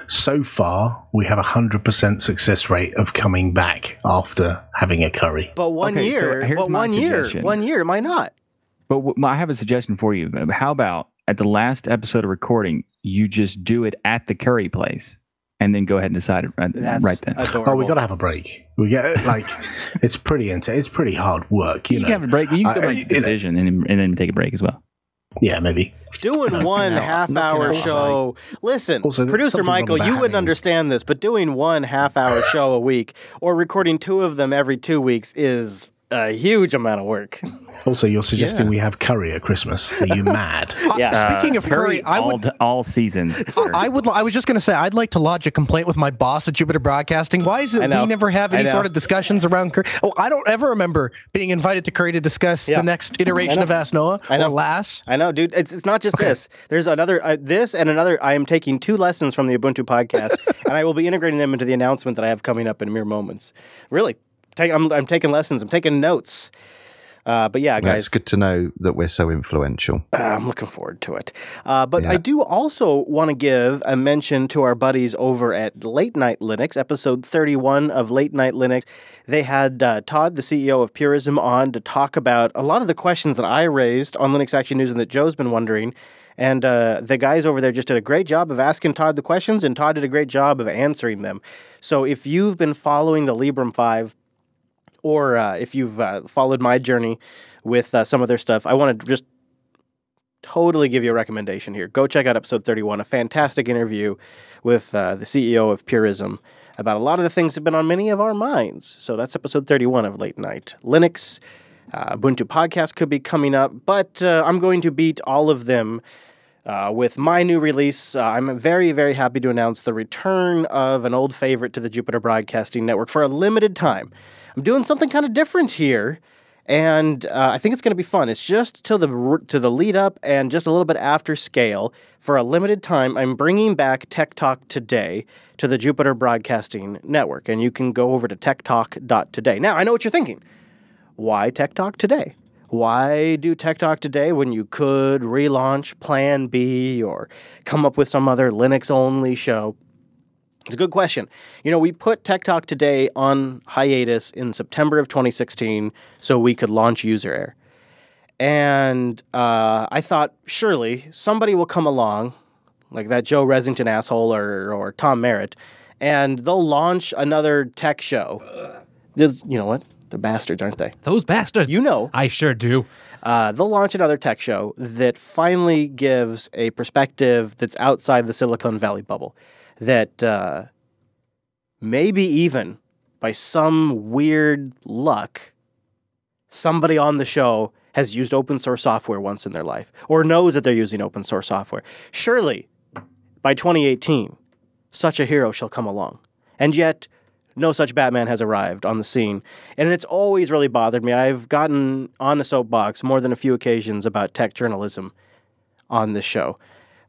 so far we have 100% success rate of coming back after having a curry.
But one year it might not.
But I have a suggestion for you. How about at the last episode of recording, you just do it at the curry place and then go ahead and decide it right then.
Adorable.
Oh, we got to have a break. We get it's pretty intense. It's pretty hard work. You know.
Can have a break. You can still make the decision and then take a break as well.
Yeah, maybe.
Doing one half-hour show. Listen,
Also,
producer Michael, you wouldn't understand this, but doing one half-hour show a week or recording 2 of them every 2 weeks is a huge amount of work.
Also, you're suggesting we have curry at Christmas. Are you mad?
Speaking of curry, I would
all seasons.
I was just going to say I'd like to lodge a complaint with my boss at Jupiter Broadcasting. Why is it we never have any sort of discussions around curry? Oh, I don't ever remember being invited to curry to discuss the next iteration of Ask Noah or LAS.
I know, dude. It's not just this. There's another this and another. I am taking 2 lessons from the Ubuntu podcast, and I will be integrating them into the announcement that I have coming up in mere moments. Really. I'm taking lessons. I'm taking notes. But yeah, guys.
It's good to know that we're so influential.
I'm looking forward to it. But I do also want to give a mention to our buddies over at Late Night Linux, episode 31 of Late Night Linux. They had Todd, the CEO of Purism, on to talk about a lot of the questions that I raised on Linux Action News and that Joe's been wondering. And the guys over there just did a great job of asking Todd the questions, and Todd did a great job of answering them. So if you've been following the Librem 5, or if you've followed my journey with some of their stuff, I want to just totally give you a recommendation here. Go check out episode 31, a fantastic interview with the CEO of Purism about a lot of the things that have been on many of our minds. So that's episode 31 of Late Night Linux. Ubuntu podcast could be coming up, but I'm going to beat all of them with my new release. I'm very, very happy to announce the return of an old favorite to the Jupiter Broadcasting Network for a limited time. I'm doing something kind of different here, and I think it's going to be fun. It's just to the lead up and just a little bit after scale. For a limited time, I'm bringing back Tech Talk Today to the Jupiter Broadcasting Network, and you can go over to techtalk.today. Now, I know what you're thinking. Why Tech Talk Today? Why do Tech Talk Today when you could relaunch Plan B or come up with some other Linux-only show? It's a good question. You know, we put Tech Talk Today on hiatus in September of 2016 so we could launch User Air. And I thought, surely somebody will come along, like that Joe Resington asshole or Tom Merritt, and they'll launch another tech show. You know what? They're bastards, aren't they?
Those bastards.
You know.
I sure do.
They'll launch another tech show that finally gives a perspective that's outside the Silicon Valley bubble, that maybe even by some weird luck, somebody on the show has used open source software once in their life or knows that they're using open source software. Surely, by 2018, such a hero shall come along. And yet, no such Batman has arrived on the scene. And it's always really bothered me. I've gotten on the soapbox more than a few occasions about tech journalism on this show.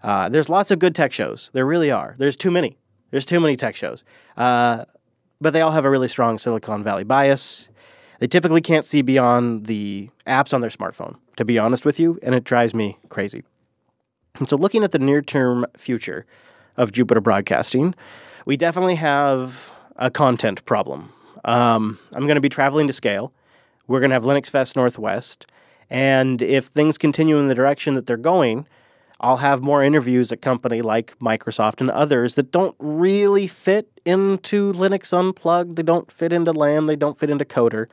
There's lots of good tech shows. There really are. There's too many. There's too many tech shows. But they all have a really strong Silicon Valley bias. They typically can't see beyond the apps on their smartphone, to be honest with you, and it drives me crazy. And so looking at the near-term future of Jupiter Broadcasting, we definitely have a content problem. I'm going to be traveling to scale. We're going to have Linux Fest Northwest. And if things continue in the direction that they're going, I'll have more interviews at company like Microsoft and others that don't really fit into Linux Unplugged. They don't fit into LAN. They don't fit into Coder.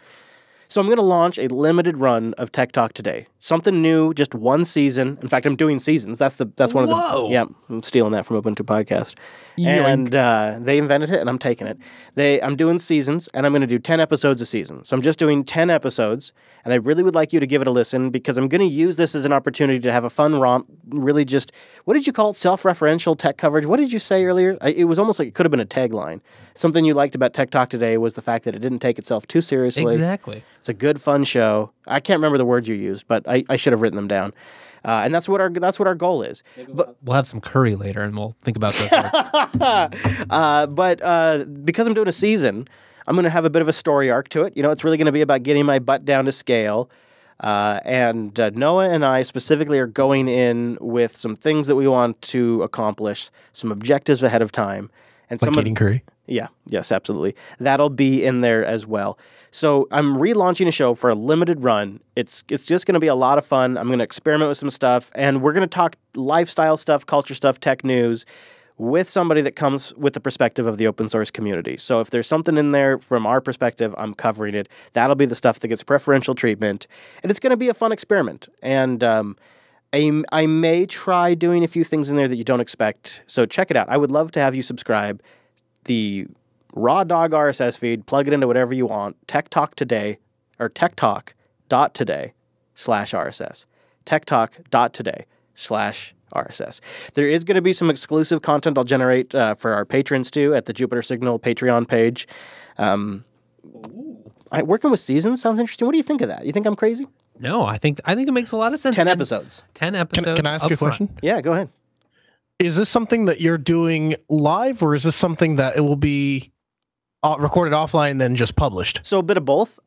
So I'm going to launch a limited run of Tech Talk today. Something new, just one season. In fact, I'm doing seasons. That's one of the... Yeah, I'm stealing that from Ubuntu Podcast.
Yoink.
And they invented it, and I'm taking it. I'm doing seasons, and I'm going to do 10 episodes a season. So I'm just doing 10 episodes, and I really would like you to give it a listen because I'm going to use this as an opportunity to have a fun romp, really just... What did you call it? Self-referential tech coverage? What did you say earlier? It was almost like it could have been a tagline. Something you liked about Tech Talk today was the fact that it didn't take itself too seriously.
Exactly.
It's a good, fun show. I can't remember the words you used, but I should have written them down. And that's what our goal is. But
We'll have some curry later, and we'll think about those.
but because I'm doing a season, I'm going to have a bit of a story arc to it. You know, it's really going to be about getting my butt down to scale. And Noah and I specifically are going in with some things that we want to accomplish, some objectives ahead of time. And
Like eating curry?
Yeah, yes, absolutely. That'll be in there as well. So I'm relaunching a show for a limited run. It's just going to be a lot of fun. I'm going to experiment with some stuff, and we're going to talk lifestyle stuff, culture stuff, tech news, with somebody that comes with the perspective of the open source community. So if there's something in there from our perspective, I'm covering it. That'll be the stuff that gets preferential treatment, and it's going to be a fun experiment. And I may try doing a few things in there that you don't expect. So check it out. I would love to have you subscribe. The raw dog RSS feed, plug it into whatever you want. Tech Talk today, or techtalk.today/RSS. techtalk.today/RSS. There is going to be some exclusive content I'll generate for our patrons too at the Jupiter Signal Patreon page. Working with seasons sounds interesting. What do you think of that? You think I'm crazy?
No, I think it makes a lot of sense.
10 episodes.
10 episodes.
Can I ask you a question?
Yeah, go ahead.
Is this something that you're doing live, or is this something that it will be recorded offline and then just published?
So a bit of both,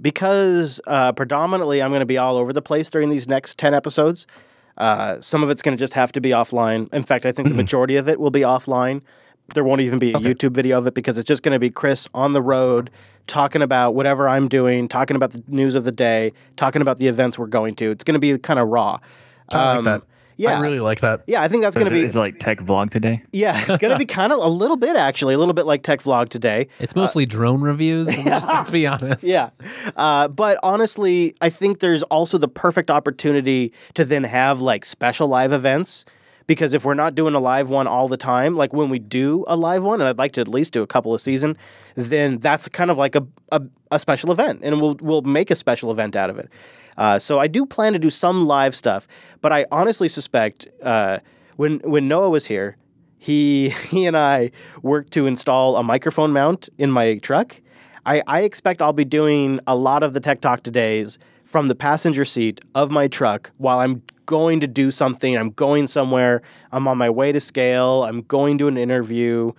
because predominantly I'm going to be all over the place during these next 10 episodes. Some of it's going to just have to be offline. In fact, I think the majority of it will be offline. There won't even be a YouTube video of it because it's just going to be Chris on the road talking about whatever I'm doing, talking about the news of the day, talking about the events we're going to. It's going to be kind of raw.
I like that.
Yeah.
I really like that.
Yeah, I think that's going to be...
It's like Tech Vlog today?
Yeah, it's going to be kind of a little bit, actually. A little bit like Tech Vlog today.
It's mostly drone reviews, let's be honest.
Yeah. But honestly, I think there's also the perfect opportunity to then have like special live events. Because if we're not doing a live one all the time, like when we do a live one, and I'd like to at least do a couple a season, then that's kind of like a special event, and we'll make a special event out of it. So I do plan to do some live stuff, but I honestly suspect when Noah was here, he and I worked to install a microphone mount in my truck. I expect I'll be doing a lot of the Tech Talk Todays from the passenger seat of my truck while I'm going to do something. I'm going somewhere. I'm on my way to scale. I'm going to an interview.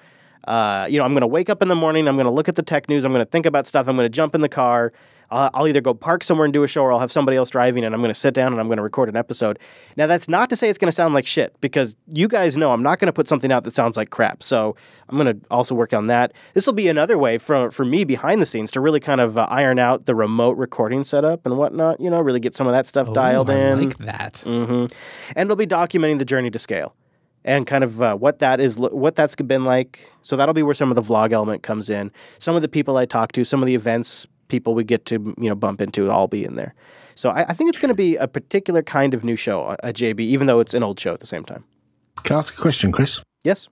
I'm going to wake up in the morning. I'm going to look at the tech news. I'm going to think about stuff. I'm going to jump in the car. I'll either go park somewhere and do a show, or I'll have somebody else driving, and I'm going to sit down and I'm going to record an episode. Now, that's not to say it's going to sound like shit, because you guys know I'm not going to put something out that sounds like crap. So I'm going to also work on that. This will be another way for me behind the scenes to really kind of iron out the remote recording setup and whatnot, really get some of that stuff dialed in.
I like that.
Mm-hmm. And we'll be documenting the journey to scale and kind of what that's been like. So that'll be where some of the vlog element comes in. Some of the people I talk to, some of the events people we get to bump into will all be in there. So I think it's going to be a particular kind of new show at JB, even though it's an old show at the same time.
Can I ask a question, Chris?
Yes.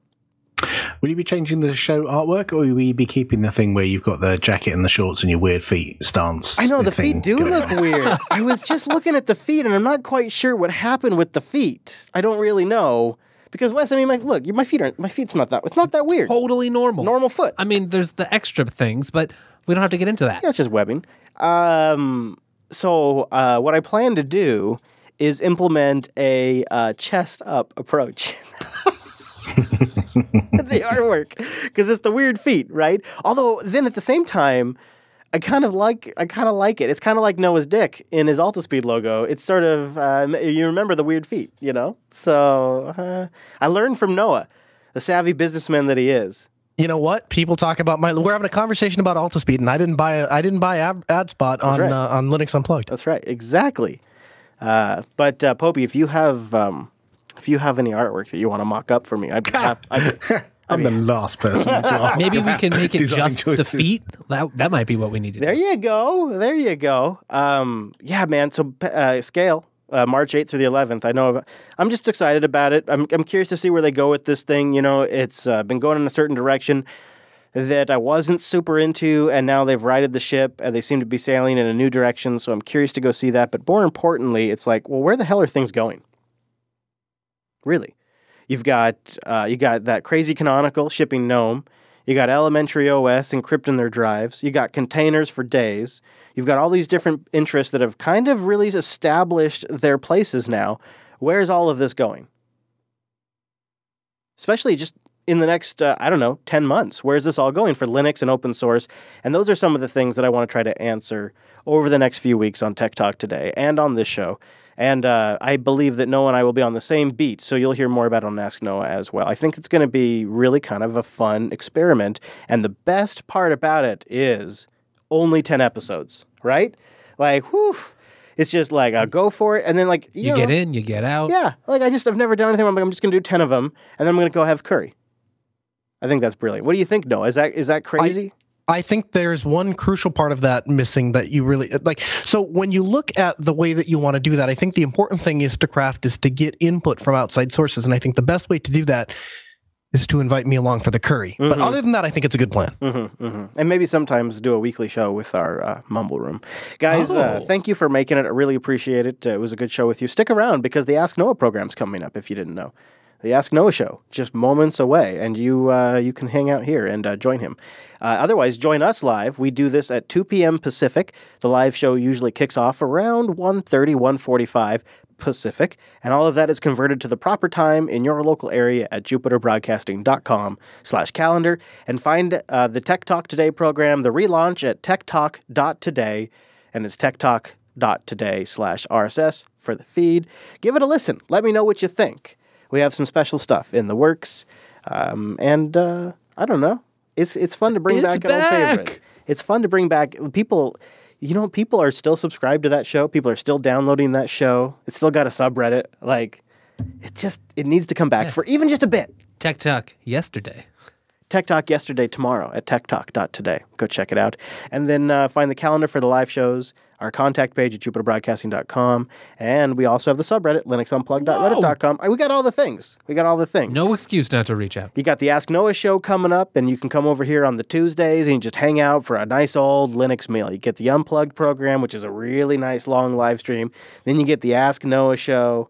Will you be changing the show artwork, or will you be keeping the thing where you've got the jacket and the shorts and your weird feet stance?
I know, the feet do look weird. I was just looking at the feet, and I'm not quite sure what happened with the feet. I don't really know. Because, Wes, I mean, my feet's not that, it's not that weird.
Totally normal.
Normal foot.
I mean, there's the extra things, but we don't have to get into that.
Yeah, it's just webbing. So what I plan to do is implement a chest-up approach. The artwork, because it's the weird feet, right? Although then at the same time, I kind of like it. It's kind of like Noah's dick in his Altispeed logo. It's sort of you remember the weird feet, you know. So I learned from Noah, the savvy businessman that he is.
You know what? People talk about we're having a conversation about Altispeed, and I didn't buy ad spot on on Linux Unplugged.
That's right, exactly. But Popey, if you have any artwork that you want to mock up for me,
I'm the last person to ask.
Maybe we can make it just the feet. That might be what we need to do.
There you go. Yeah, man. So scale. March 8th through the 11th. I know. I'm just excited about it. I'm curious to see where they go with this thing. You know, it's been going in a certain direction that I wasn't super into, and now they've righted the ship, and they seem to be sailing in a new direction. So I'm curious to go see that. But more importantly, it's like, well, where the hell are things going? Really, you got that crazy Canonical shipping Gnome. You got Elementary OS encrypting their drives. You got containers for days. You've got all these different interests that have kind of really established their places now. Where's all of this going? Especially just in the next, 10 months. Where's this all going for Linux and open source? And those are some of the things that I want to try to answer over the next few weeks on Tech Talk Today and on this show. And I believe that Noah and I will be on the same beat, so you'll hear more about it on Ask Noah as well. I think it's going to be really kind of a fun experiment, and the best part about it is only 10 episodes, right? Like, whew, it's just like, go for it, and then like, you know,
get in, you get out.
Yeah, like I've never done anything, I'm just going to do 10 of them, and then I'm going to go have curry. I think that's brilliant. What do you think, Noah? Is that crazy?
I think there's one crucial part of that missing that you really like. So when you look at the way that you want to do that, I think the important thing is to get input from outside sources. And I think the best way to do that is to invite me along for the curry. Mm-hmm. But other than that, I think it's a good plan.
Mm-hmm, mm-hmm. And maybe sometimes do a weekly show with our Mumble Room. Guys, thank you for making it. I really appreciate it. It was a good show with you. Stick around because the Ask Noah program's coming up if you didn't know. The Ask Noah show, just moments away, and you can hang out here and join him. Otherwise, join us live. We do this at 2 p.m. Pacific. The live show usually kicks off around 1:30, 1:45 Pacific, and all of that is converted to the proper time in your local area at jupiterbroadcasting.com/calendar, and find the Tech Talk Today program, the relaunch at techtalk.today, and it's techtalk.today/RSS for the feed. Give it a listen. Let me know what you think. We have some special stuff in the works, and I don't know. It's fun to bring back an old favorite. It's fun to bring back people. You know, people are still subscribed to that show. People are still downloading that show. It's still got a subreddit. Like, it needs to come back for even just a bit.
Tech Talk yesterday.
Tech Talk yesterday tomorrow at techtalk.today. Go check it out. And then find the calendar for the live shows, our contact page at jupiterbroadcasting.com, and we also have the subreddit, linuxunplugged.reddit.com. We got all the things.
No excuse not to reach out.
You got the Ask Noah show coming up, and you can come over here on the Tuesdays and just hang out for a nice old Linux meal. You get the Unplugged program, which is a really nice long live stream. Then you get the Ask Noah show.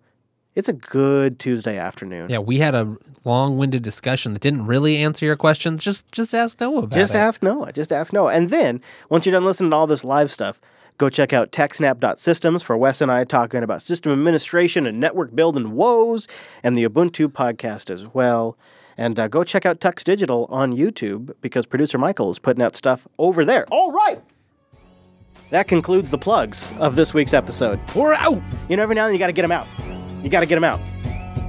It's a good Tuesday afternoon.
Yeah, we had a long-winded discussion that didn't really answer your questions. Just ask Noah about it.
Just ask Noah. And then, once you're done listening to all this live stuff, go check out TechSnap.systems for Wes and I talking about system administration and network building woes, and the Ubuntu podcast as well. And go check out Tux Digital on YouTube because producer Michael is putting out stuff over there. All right. That concludes the plugs of this week's episode. We're out. You know, every now and then you got to get them out.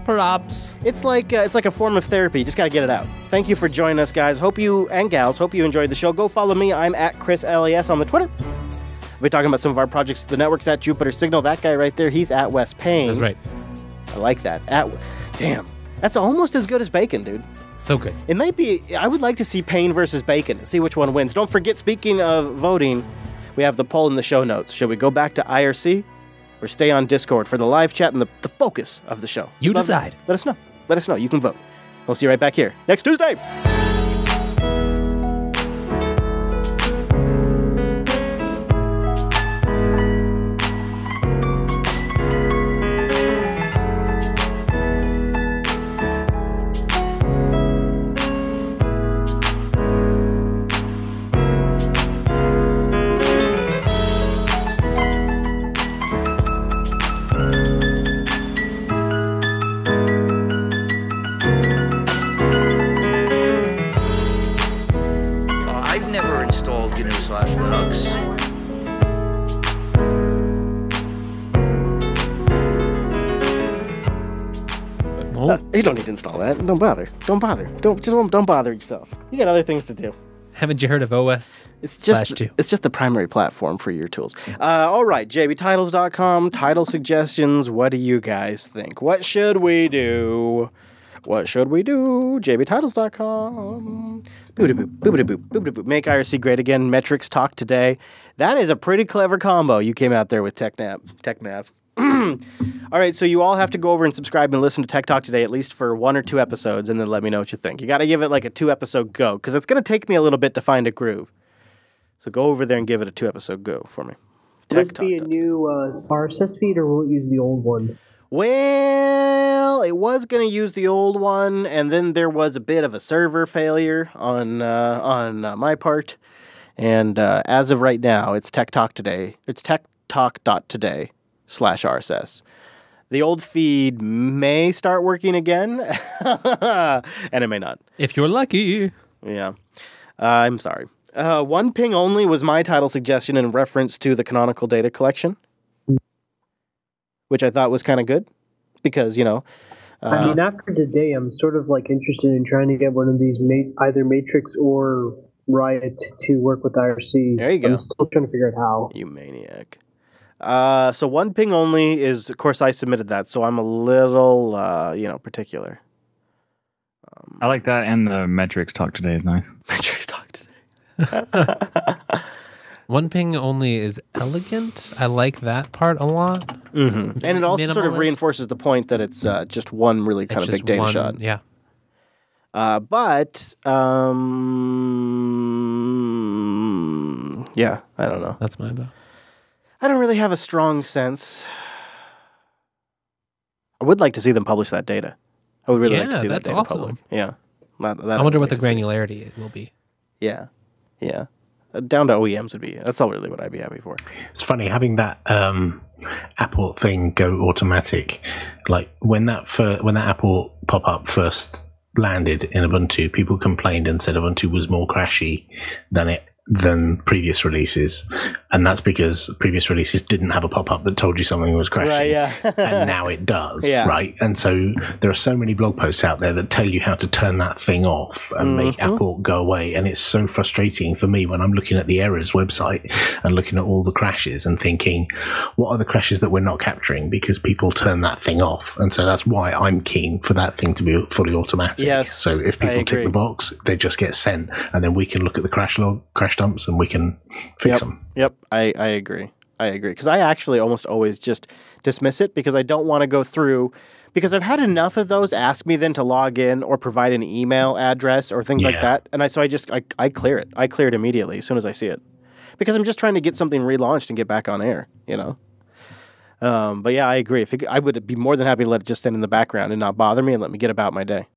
Props.
It's like a form of therapy. You just got to get it out. Thank you for joining us, guys. Hope you enjoyed the show. Go follow me. I'm at ChrisLAS on the Twitter. We'll be talking about some of our projects. The network's at Jupiter Signal. That guy right there, he's at Wes Payne.
That's right.
I like that. Damn. That's almost as good as Bacon, dude.
So good.
It might be. I would like to see Payne versus Bacon. See which one wins. Don't forget, speaking of voting, we have the poll in the show notes. Should we go back to IRC or stay on Discord for the live chat and the focus of the show?
You decide.
Let us know. You can vote. We'll see you right back here next Tuesday. don't need to install that. Don't bother. Don't bother. Don't bother yourself. You got other things to do.
Haven't you heard of OS?
It's just the primary platform for your tools. All right, jbtitles.com, title suggestions. What do you guys think? What should we do? What should we do? jbtitles.com. Boop-a-boop. Make IRC great again. Metrics talk today. That is a pretty clever combo you came out there with TechNav. All right, so you all have to go over and subscribe and listen to Tech Talk Today at least for 1 or 2 episodes, and then let me know what you think. You got to give it like a 2-episode go, because it's going to take me a little bit to find a groove. So go over there and give it a 2-episode go for me.
Will this be a new RSS feed, or will it use the old one?
Well, it was going to use the old one, and then there was a bit of a server failure on my part. And as of right now, it's Tech Talk Today. It's techtalk.today/RSS. The old feed may start working again, and it may not.
If you're lucky.
Yeah. I'm sorry. One ping only was my title suggestion in reference to the Canonical data collection, which I thought was kind of good because, you know.
I mean, after today, I'm sort of like interested in trying to get one of these either Matrix or Riot to work with IRC.
There you go.
I'm still trying to figure out how.
You maniac. So one ping only is, of course, I submitted that, so I'm a little, particular.
I like that, and the metrics talk today is nice.
Metrics talk today.
One ping only is elegant. I like that part a lot.
Mm-hmm. And it also sort of reinforces the point that it's just one really kind of big data shot.
Yeah.
But yeah, I don't know.
That's my vote.
I don't really have a strong sense. I would like to see them publish that data. I would really like to see that data public. Yeah.
I wonder what the granularity will be.
Yeah. Yeah. Down to OEMs would be, that's all really what I'd be happy for.
It's funny having that Apple thing go automatic. Like when that Apple pop-up first landed in Ubuntu, people complained and said Ubuntu was more crashy than previous releases, and that's because previous releases didn't have a pop-up that told you something was crashing,
right? Yeah.
And now it does,
yeah.
Right? And so there are so many blog posts out there that tell you how to turn that thing off and make Apple go away, and it's so frustrating for me when I'm looking at the errors website and looking at all the crashes and thinking, what are the crashes that we're not capturing because people turn that thing off? And so that's why I'm keen for that thing to be fully automatic.
Yes,
so if people tick the box, they just get sent, and then we can look at the crash log, crash dumps, and we can fix them.
Yep, I agree. Because I actually almost always just dismiss it because I don't want to go through, because I've had enough of those ask me then to log in or provide an email address or things like that, and I clear it. I clear it immediately as soon as I see it, because I'm just trying to get something relaunched and get back on air, you know. But yeah, I agree. I would be more than happy to let it just stand in the background and not bother me and let me get about my day.